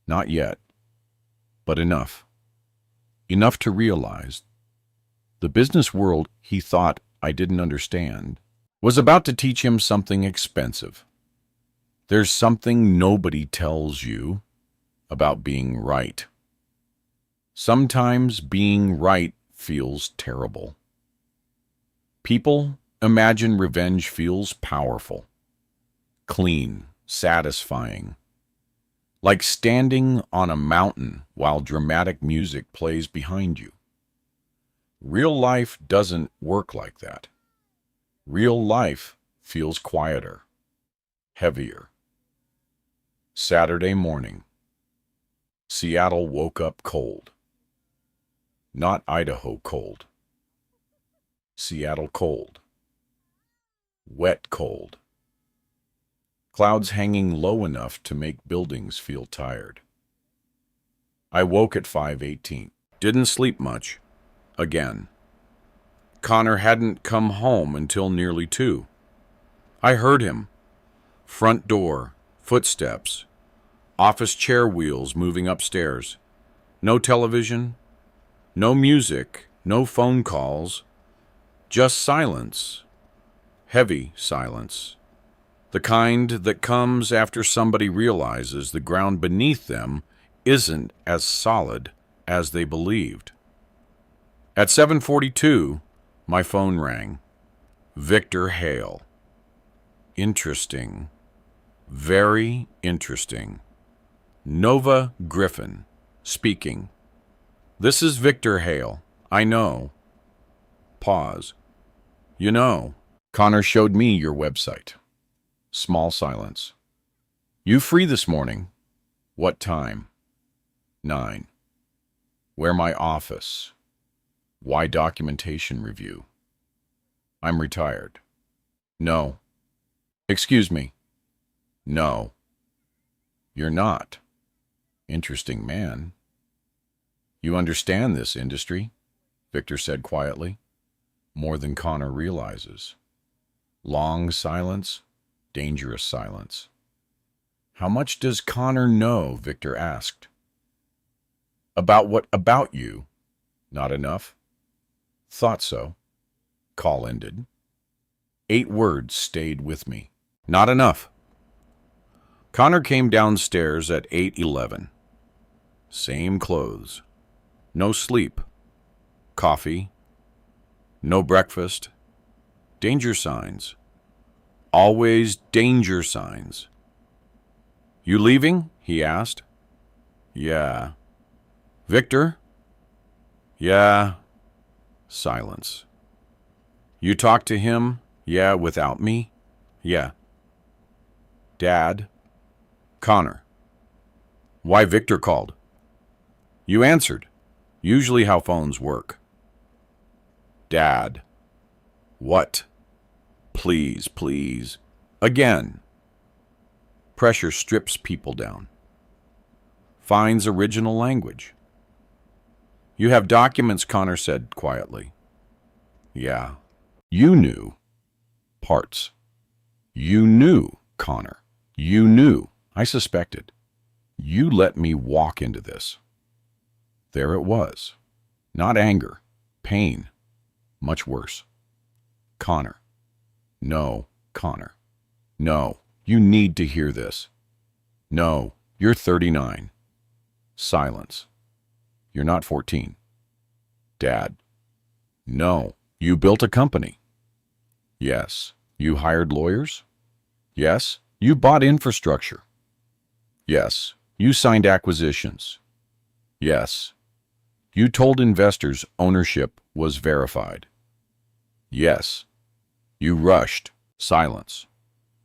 Not yet. But enough. Enough to realize the business world he thought I didn't understand was about to teach him something expensive. There's something nobody tells you about being right. Sometimes being right feels terrible. People imagine revenge feels powerful, clean, satisfying, like standing on a mountain while dramatic music plays behind you. Real life doesn't work like that. Real life feels quieter, heavier. Saturday morning. Seattle woke up cold. Not Idaho cold. Seattle cold. Wet cold. Clouds hanging low enough to make buildings feel tired. I woke at 5:18. Didn't sleep much. Again. Connor hadn't come home until nearly 2. I heard him. Front door, footsteps, office chair wheels moving upstairs. No television, no music, no phone calls, just silence. Heavy silence. The kind that comes after somebody realizes the ground beneath them isn't as solid as they believed. At 7:42, my phone rang. Victor Hale. Interesting. Very interesting. Nova Griffin, speaking. This is Victor Hale. I know. Pause. You know. Connor showed me your website. Small silence. You free this morning? What time? 9. Where my office? Why documentation review? I'm retired. No. Excuse me. No. You're not. Interesting man. You understand this industry? Victor said quietly. More than Connor realizes. Long silence, dangerous silence. How much does Connor know? Victor asked. About what about you? Not enough? Thought so. Call ended. 8 words stayed with me. Not enough. Connor came downstairs at 8:11. Same clothes. No sleep. Coffee. No breakfast. Danger signs. Always danger signs. You leaving? He asked. Yeah. Victor? Yeah. Silence. You talked to him? Yeah, without me? Yeah. Dad? Connor. Why Victor called? You answered. Usually how phones work. Dad. What? Please, please. Again. Pressure strips people down. Finds original language. You have documents, Connor said quietly. Yeah. You knew. Parts. You knew, Connor. You knew. I suspected. You let me walk into this. There it was. Not anger. Pain. Much worse. Connor. No, Connor. No, you need to hear this. No, you're 39. Silence. You're not 14. Dad. No, you built a company. Yes. You hired lawyers? Yes. You bought infrastructure. Yes. You signed acquisitions. Yes. You told investors ownership was verified. Yes. You rushed. Silence.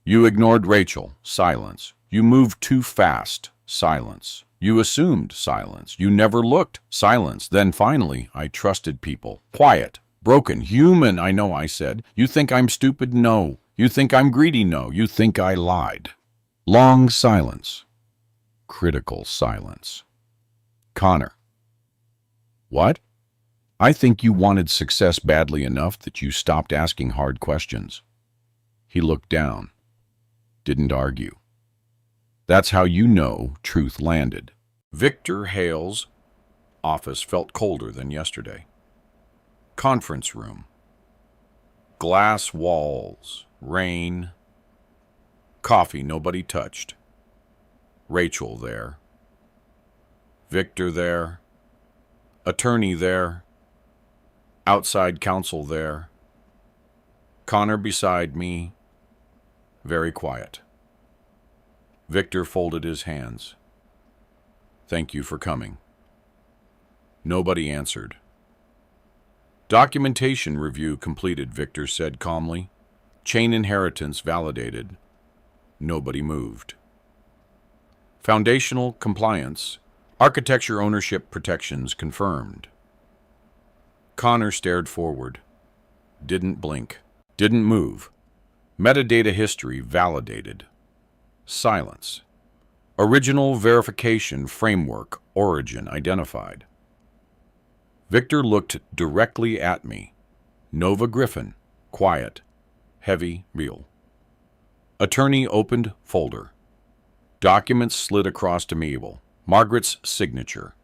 You ignored Rachel. Silence. You moved too fast. Silence. You assumed. Silence. You never looked. Silence. Then finally, I trusted people. Quiet. Broken. Human, I know, I said. You think I'm stupid? No. You think I'm greedy? No. You think I lied. Long silence. Critical silence. Connor. What? I think you wanted success badly enough that you stopped asking hard questions. He looked down. Didn't argue. That's how you know truth landed. Victor Hale's office felt colder than yesterday. Conference room. Glass walls. Rain. Coffee nobody touched. Rachel there. Victor there. Attorney there. Outside counsel there. Connor beside me. Very quiet. Victor folded his hands. Thank you for coming. Nobody answered. Documentation review completed, Victor said calmly. Chain inheritance validated. Nobody moved. Foundational compliance. Architecture ownership protections confirmed. Connor stared forward. Didn't blink. Didn't move. Metadata history validated. Silence. Original verification framework origin identified. Victor looked directly at me. Nova Griffin. Quiet. Heavy. Real. Attorney opened folder. Documents slid across to Mabel. Margaret's signature.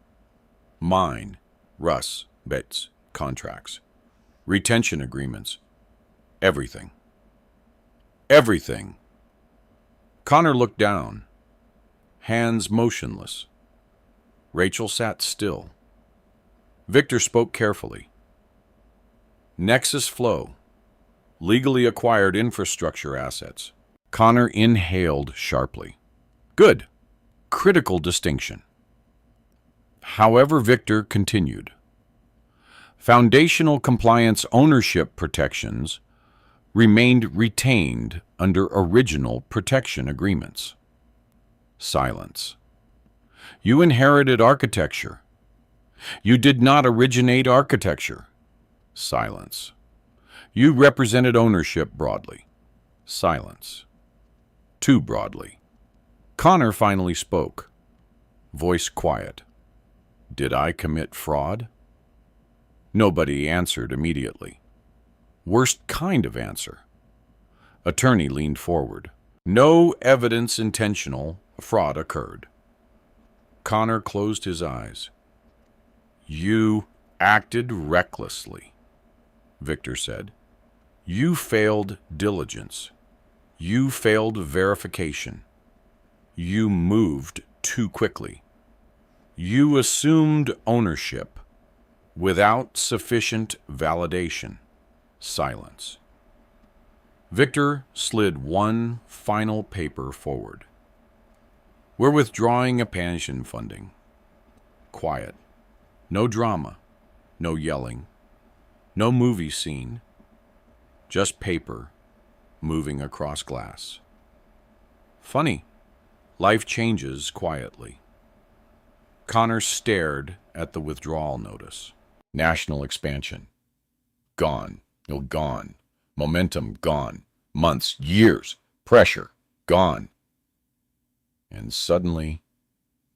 Mine. Russ. Bets. Contracts. Retention agreements. Everything. Everything. Connor looked down. Hands motionless. Rachel sat still. Victor spoke carefully. Nexus flow. Legally acquired infrastructure assets. Connor inhaled sharply. Good. Critical distinction. However, Victor continued. Foundational compliance ownership protections remained retained under original protection agreements. Silence. You inherited architecture. You did not originate architecture. Silence. You represented ownership broadly. Silence. Too broadly. Connor finally spoke. Voice quiet. Did I commit fraud? Nobody answered immediately. Worst kind of answer. Attorney leaned forward. No evidence intentional fraud occurred. Connor closed his eyes. You acted recklessly, Victor said. You failed diligence. You failed verification. You moved too quickly. You assumed ownership without sufficient validation. Silence. Victor slid one final paper forward. We're withdrawing a pension funding. Quiet. No drama. No yelling. No movie scene. Just paper moving across glass. Funny. Life changes quietly. Connor stared at the withdrawal notice. National expansion. Gone. No, gone. Momentum gone. Months, years, pressure gone. And suddenly,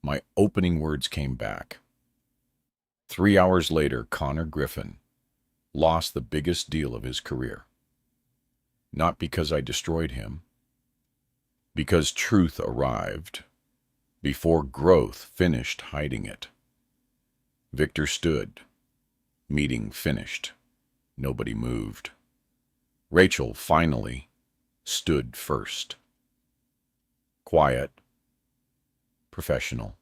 my opening words came back. 3 hours later, Connor Griffin lost the biggest deal of his career. Not because I destroyed him, because truth arrived before growth finished hiding it. Victor stood. Meeting finished. Nobody moved. Rachel finally stood first. Quiet, professional,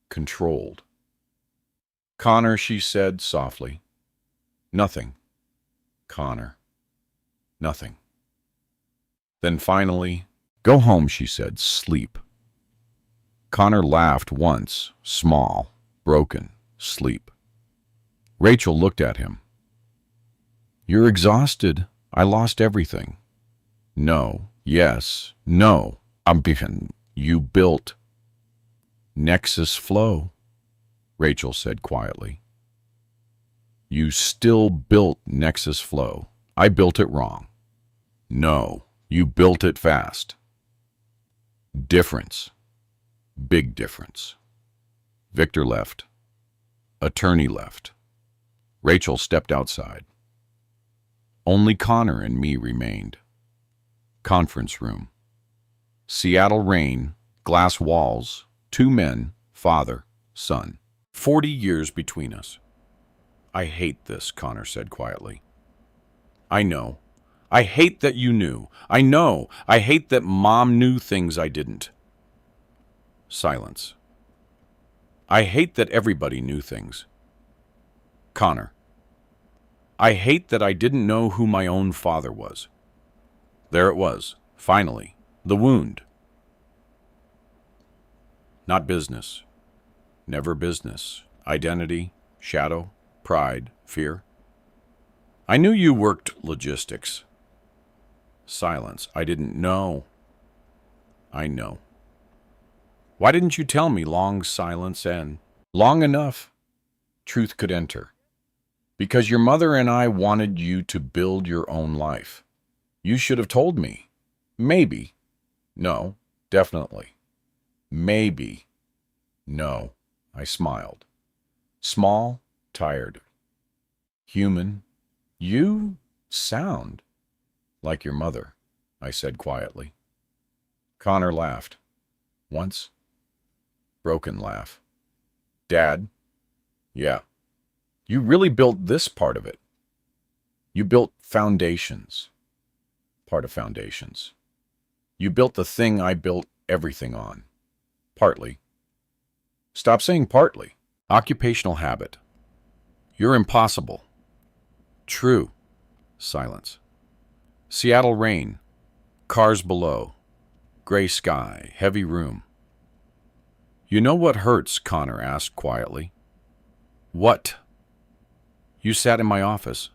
controlled. Connor, she said softly. Nothing. Connor. Nothing. Then finally, go home, she said, sleep. Connor laughed once, small, broken, sleep. Rachel looked at him. You're exhausted. I lost everything. No, yes, no. Ambition. You built. Nexus flow, Rachel said quietly. You still built Nexus flow. I built it wrong. No, you built it fast. Difference. Big difference. Victor left. Attorney left. Rachel stepped outside. Only Connor and me remained. Conference room. Seattle rain, glass walls, 2 men, father, son. 40 years between us. I hate this, Connor said quietly. I know. I hate that you knew. I know. I hate that Mom knew things I didn't. Silence. I hate that everybody knew things. Connor. I hate that I didn't know who my own father was. There it was, finally, the wound. Not business. Never business. Identity, shadow, pride, fear. I knew you worked logistics. Silence. I didn't know. I know. Why didn't you tell me? Long silence and long enough. Truth could enter. Because your mother and I wanted you to build your own life. You should have told me. Maybe. No, definitely. Maybe. No, I smiled. Small, tired. Human. You sound like your mother, I said quietly. Connor laughed. Once. Broken laugh. Dad? Yeah. You really built this part of it. You built foundations. Part of foundations. You built the thing I built everything on. Partly. Stop saying partly. Occupational habit. You're impossible. True. Silence. Seattle rain. Cars below. Gray sky. Heavy room. You know what hurts? Connor asked quietly. What? You sat in my office.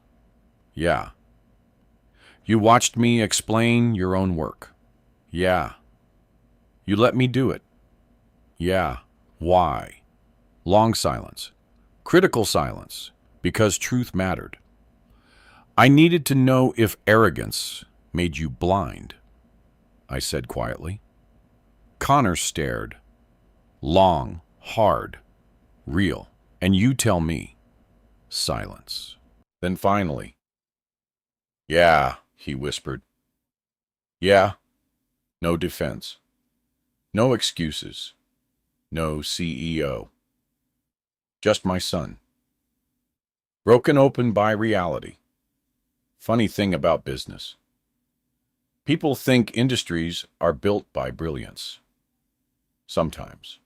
Yeah. You watched me explain your own work. Yeah. You let me do it. Yeah. Why? Long silence. Critical silence. Because truth mattered. I needed to know if arrogance made you blind, I said quietly. Connor stared. Long, hard, real. And you tell me. Silence. Then finally, yeah, he whispered. Yeah. No defense. No excuses. No CEO. Just my son. Broken open by reality. Funny thing about business. People think industries are built by brilliance. Sometimes.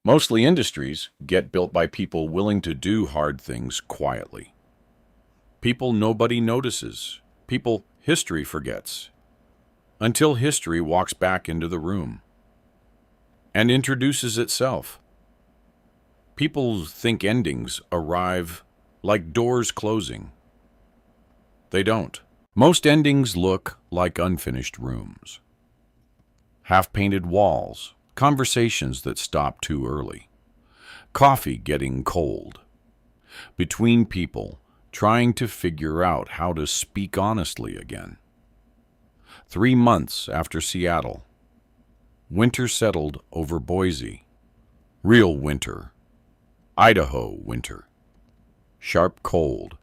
Mostly industries get built by people willing to do hard things quietly. People nobody notices. People history forgets. Until history walks back into the room and introduces itself. People think endings arrive like doors closing. They don't. Most endings look like unfinished rooms. Half-painted walls, conversations that stop too early, coffee getting cold, between people trying to figure out how to speak honestly again. 3 months after Seattle, winter settled over Boise. Real winter. Idaho winter. Sharp cold.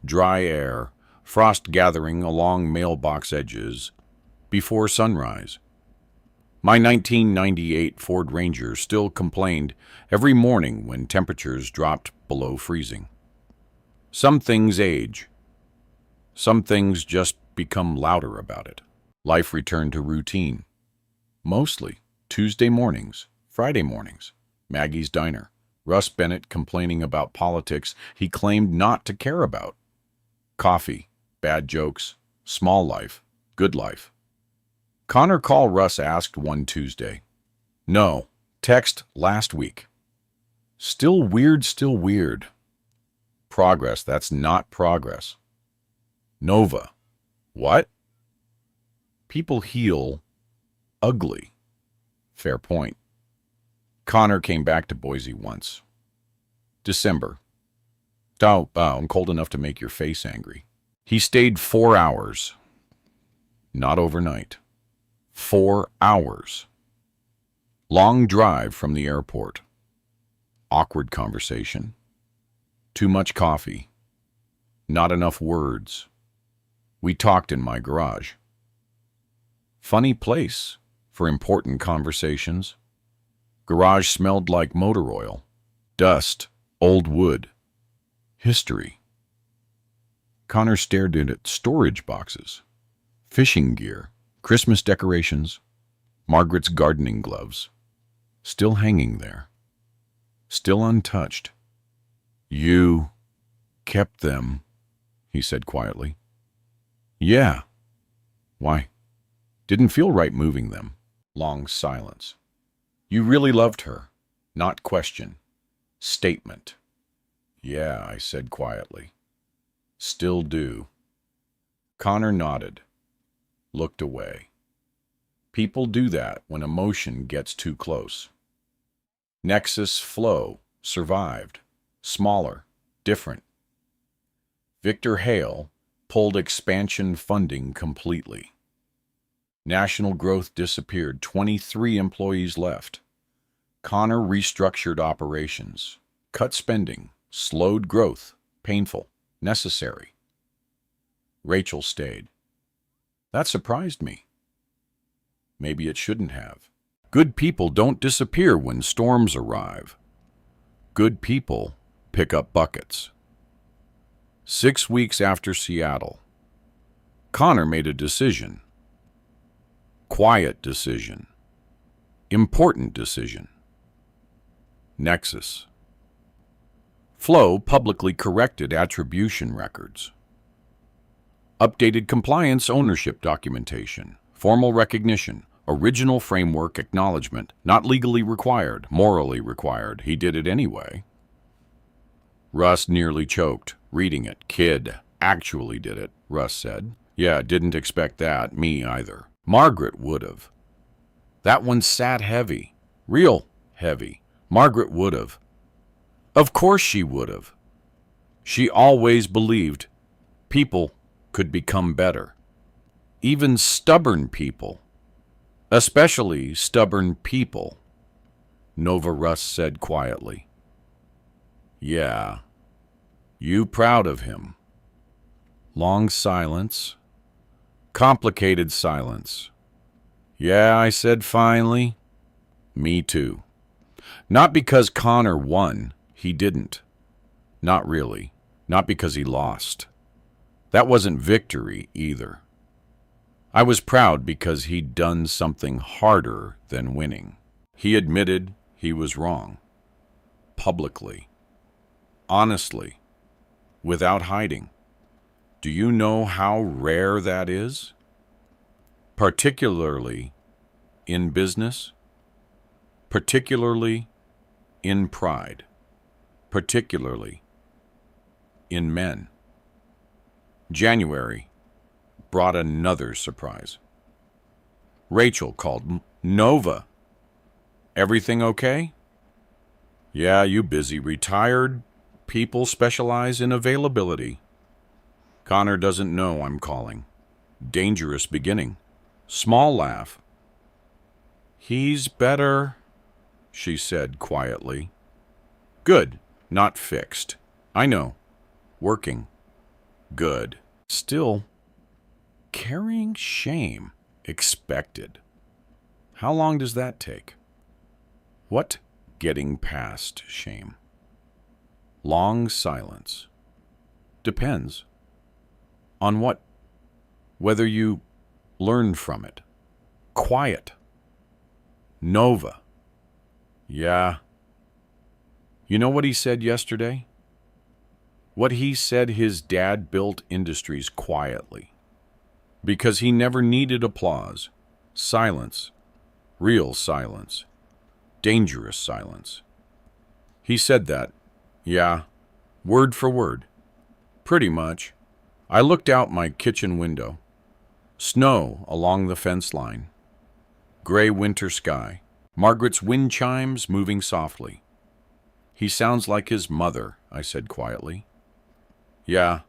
Dry air. Frost gathering along mailbox edges before sunrise. My 1998 Ford Ranger still complained every morning when temperatures dropped below freezing. Some things age. Some things just become louder about it. Life returned to routine. Mostly Tuesday mornings, Friday mornings, Maggie's Diner, Russ Bennett complaining about politics he claimed not to care about. Coffee, bad jokes, small life, good life. Connor call Russ asked one Tuesday. No, text last week. Still weird, still weird. Progress, that's not progress. Nova. What? People heal ugly. Fair point. Connor came back to Boise once. December. Oh, I'm cold enough to make your face angry. He stayed 4 hours. Not overnight. 4 hours. Long drive from the airport. Awkward conversation. Too much coffee. Not enough words. We talked in my garage. Funny place for important conversations. Garage smelled like motor oil. Dust. Old wood. History. Connor stared at storage boxes, fishing gear, Christmas decorations, Margaret's gardening gloves, still hanging there, still untouched. You kept them, he said quietly. Yeah. Why? Didn't feel right moving them. Long silence. You really loved her. Not question. Statement. Yeah, I said quietly. Still do. Connor nodded. Looked away. People do that when emotion gets too close. Nexus flow survived. Smaller. Different. Victor Hale pulled expansion funding completely. National growth disappeared. 23 employees left. Connor restructured operations. Cut spending. Slowed growth. Painful. Necessary. Rachel stayed. That surprised me. Maybe it shouldn't have. Good people don't disappear when storms arrive. Good people pick up buckets. 6 weeks after Seattle, Connor made a decision. Quiet decision. Important decision. Nexus. Flow publicly corrected attribution records. Updated compliance ownership documentation. Formal recognition. Original framework acknowledgement. Not legally required, morally required. He did it anyway. Russ nearly choked, reading it. Kid actually did it, Russ said. Yeah, didn't expect that. Me either. Margaret would've. That one sat heavy. Real heavy. Margaret would've. Of course she would've. She always believed people could become better. Even stubborn people. Especially stubborn people. Nova Russ said quietly. Yeah. You proud of him? Long silence. Complicated silence. Yeah, I said finally. Me too. Not because Connor won. He didn't. Not really. Not because he lost. That wasn't victory either. I was proud because he'd done something harder than winning. He admitted He was wrong. Publicly. Honestly. Without hiding. Do you know how rare that is? Particularly in business. Particularly in pride. Particularly in men. January brought another surprise. Rachel called. Nova. Everything okay? Yeah, you busy. Retired people specialize in availability. Connor doesn't know I'm calling. Dangerous beginning. Small laugh. He's better, she said quietly. Good, not fixed. I know. Working. Good. Still, carrying shame. Expected. How long does that take? What? Getting past shame. Long silence. Depends. On what? Whether you learn from it. Quiet. Nova. Yeah. You know what he said yesterday? What he said his dad built industries quietly. Because he never needed applause. Silence. Real silence. Dangerous silence. He said that. Yeah. Word for word. Pretty much. I looked out my kitchen window. Snow along the fence line. Gray winter sky. Margaret's wind chimes moving softly. He sounds like his mother, I said quietly. Yeah,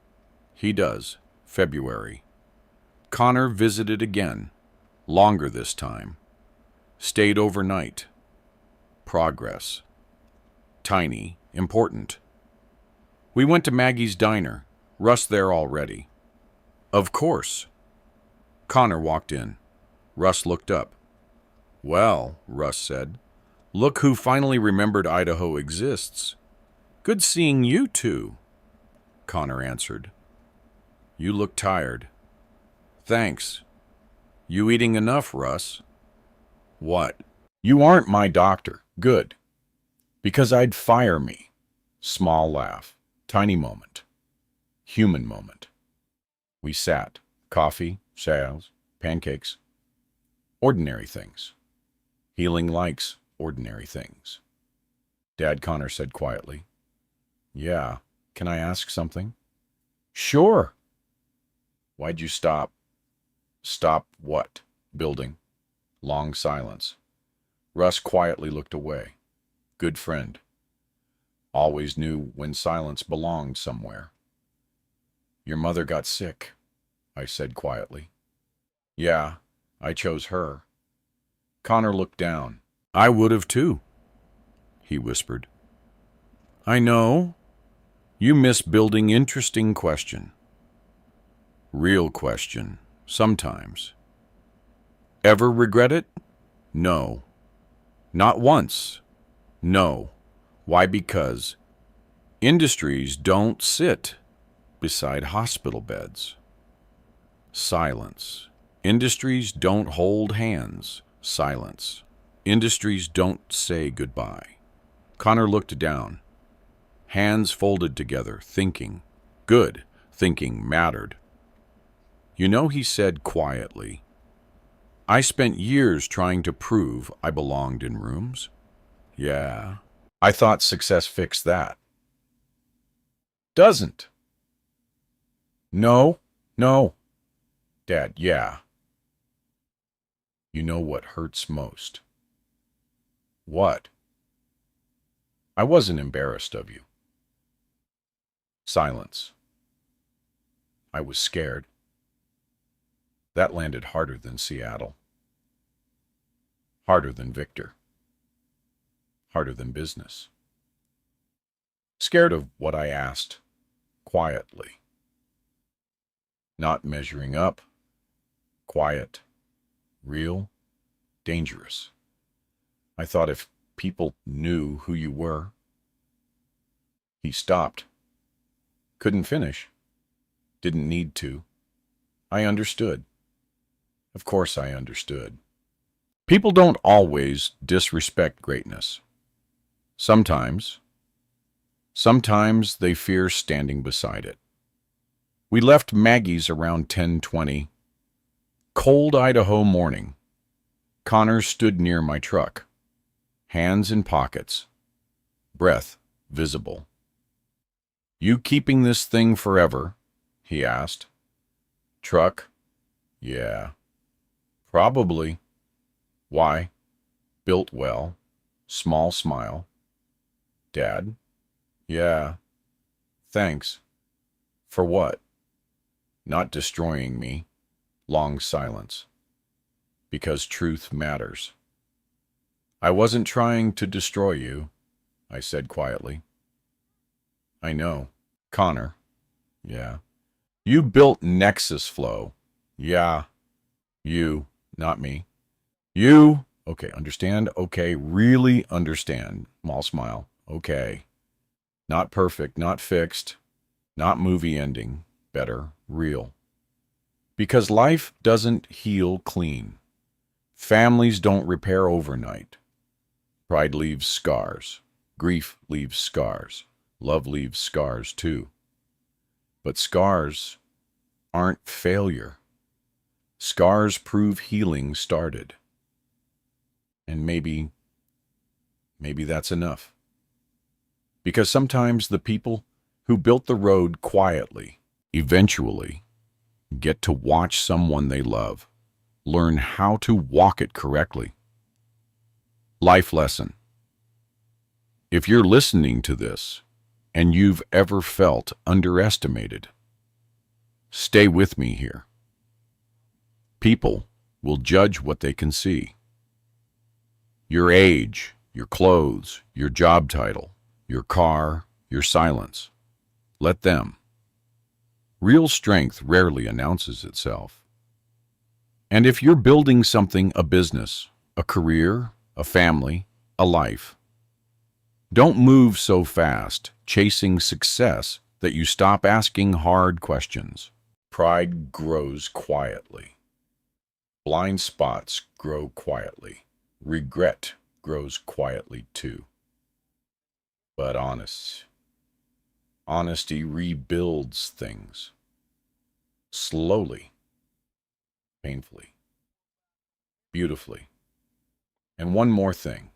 he does. February. Connor visited again. Longer this time. Stayed overnight. Progress. Tiny. Important. We went to Maggie's diner. Russ there already. Of course. Connor walked in. Russ looked up. Well, Russ said, look who finally remembered Idaho exists. Good seeing you two, Connor answered. You look tired. Thanks. You eating enough, Russ? What? You aren't my doctor. Good. Because I'd fire me. Small laugh. Tiny moment. Human moment. We sat. Coffee, sales, pancakes. Ordinary things. Healing likes ordinary things. Dad, Connor said quietly. Yeah. Can I ask something? Sure. Why'd you stop? Stop what? Building. Long silence. Russ quietly looked away. Good friend. Always knew when silence belonged somewhere. Your mother got sick, I said quietly. Yeah, I chose her. Connor looked down. I would have too, he whispered. I know. You miss building. Interesting question. Real question, sometimes. Ever regret it? No. Not once. No. Why? Because industries don't sit beside hospital beds. Silence. Industries don't hold hands. Silence. Industries don't say goodbye. Connor looked down. Hands folded together, thinking. Good. Thinking mattered. You know, he said quietly, I spent years trying to prove I belonged in rooms. Yeah. I thought success fixed that. Doesn't. No. Dad, yeah. You know what hurts most? What? I wasn't embarrassed of you. Silence. I was scared. That landed harder than Seattle. Harder than Victor. Harder than business. Scared of what I asked, quietly. Not measuring up. Quiet. Real. Dangerous. I thought if people knew who you were. He stopped. Couldn't finish. Didn't need to. I understood. Of course I understood. People don't always disrespect greatness. Sometimes. Sometimes they fear standing beside it. We left Maggie's around 10:20. Cold Idaho morning. Connor stood near my truck, hands in pockets, breath visible. "You keeping this thing forever?" he asked. "Truck? Yeah. Probably." "Why?" "Built well." Small smile. "Dad?" "Yeah. Thanks." "For what?" "Not destroying me." Long silence. "Because truth matters." "I wasn't trying to destroy you," I said quietly. "I know." "Connor?" "Yeah." "You built Nexus Flow." "Yeah." "You, not me." "You." "Okay, understand?" "Okay, really understand." Small smile. "Okay." "Not perfect, not fixed, not movie ending. Better, real." Because life doesn't heal clean. Families don't repair overnight. Pride leaves scars. Grief leaves scars. Love leaves scars too. But scars aren't failure. Scars prove healing started. And maybe that's enough. Because sometimes the people who built the road quietly eventually get to watch someone they love learn how to walk it correctly. Life lesson. If you're listening to this and you've ever felt underestimated, stay with me here. People will judge what they can see. Your age, your clothes, your job title, your car, your silence. Let them. Real strength rarely announces itself. And if you're building something, a business, a career, a family, a life, don't move so fast, chasing success, that you stop asking hard questions. Pride grows quietly. Blind spots grow quietly. Regret grows quietly too. But honesty rebuilds things. Slowly, painfully, beautifully. And one more thing.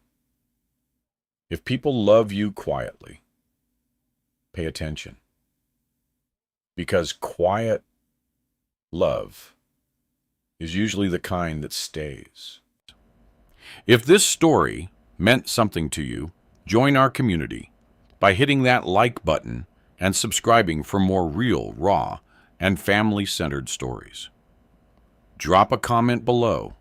If people love you quietly, pay attention. Because quiet love is usually the kind that stays. If this story meant something to you, join our community by hitting that like button and subscribing for more real, raw, and family-centered stories. Drop a comment below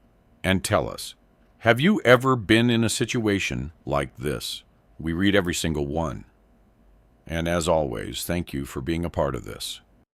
and tell us, have you ever been in a situation like this? We read every single one. And as always, thank you for being a part of this.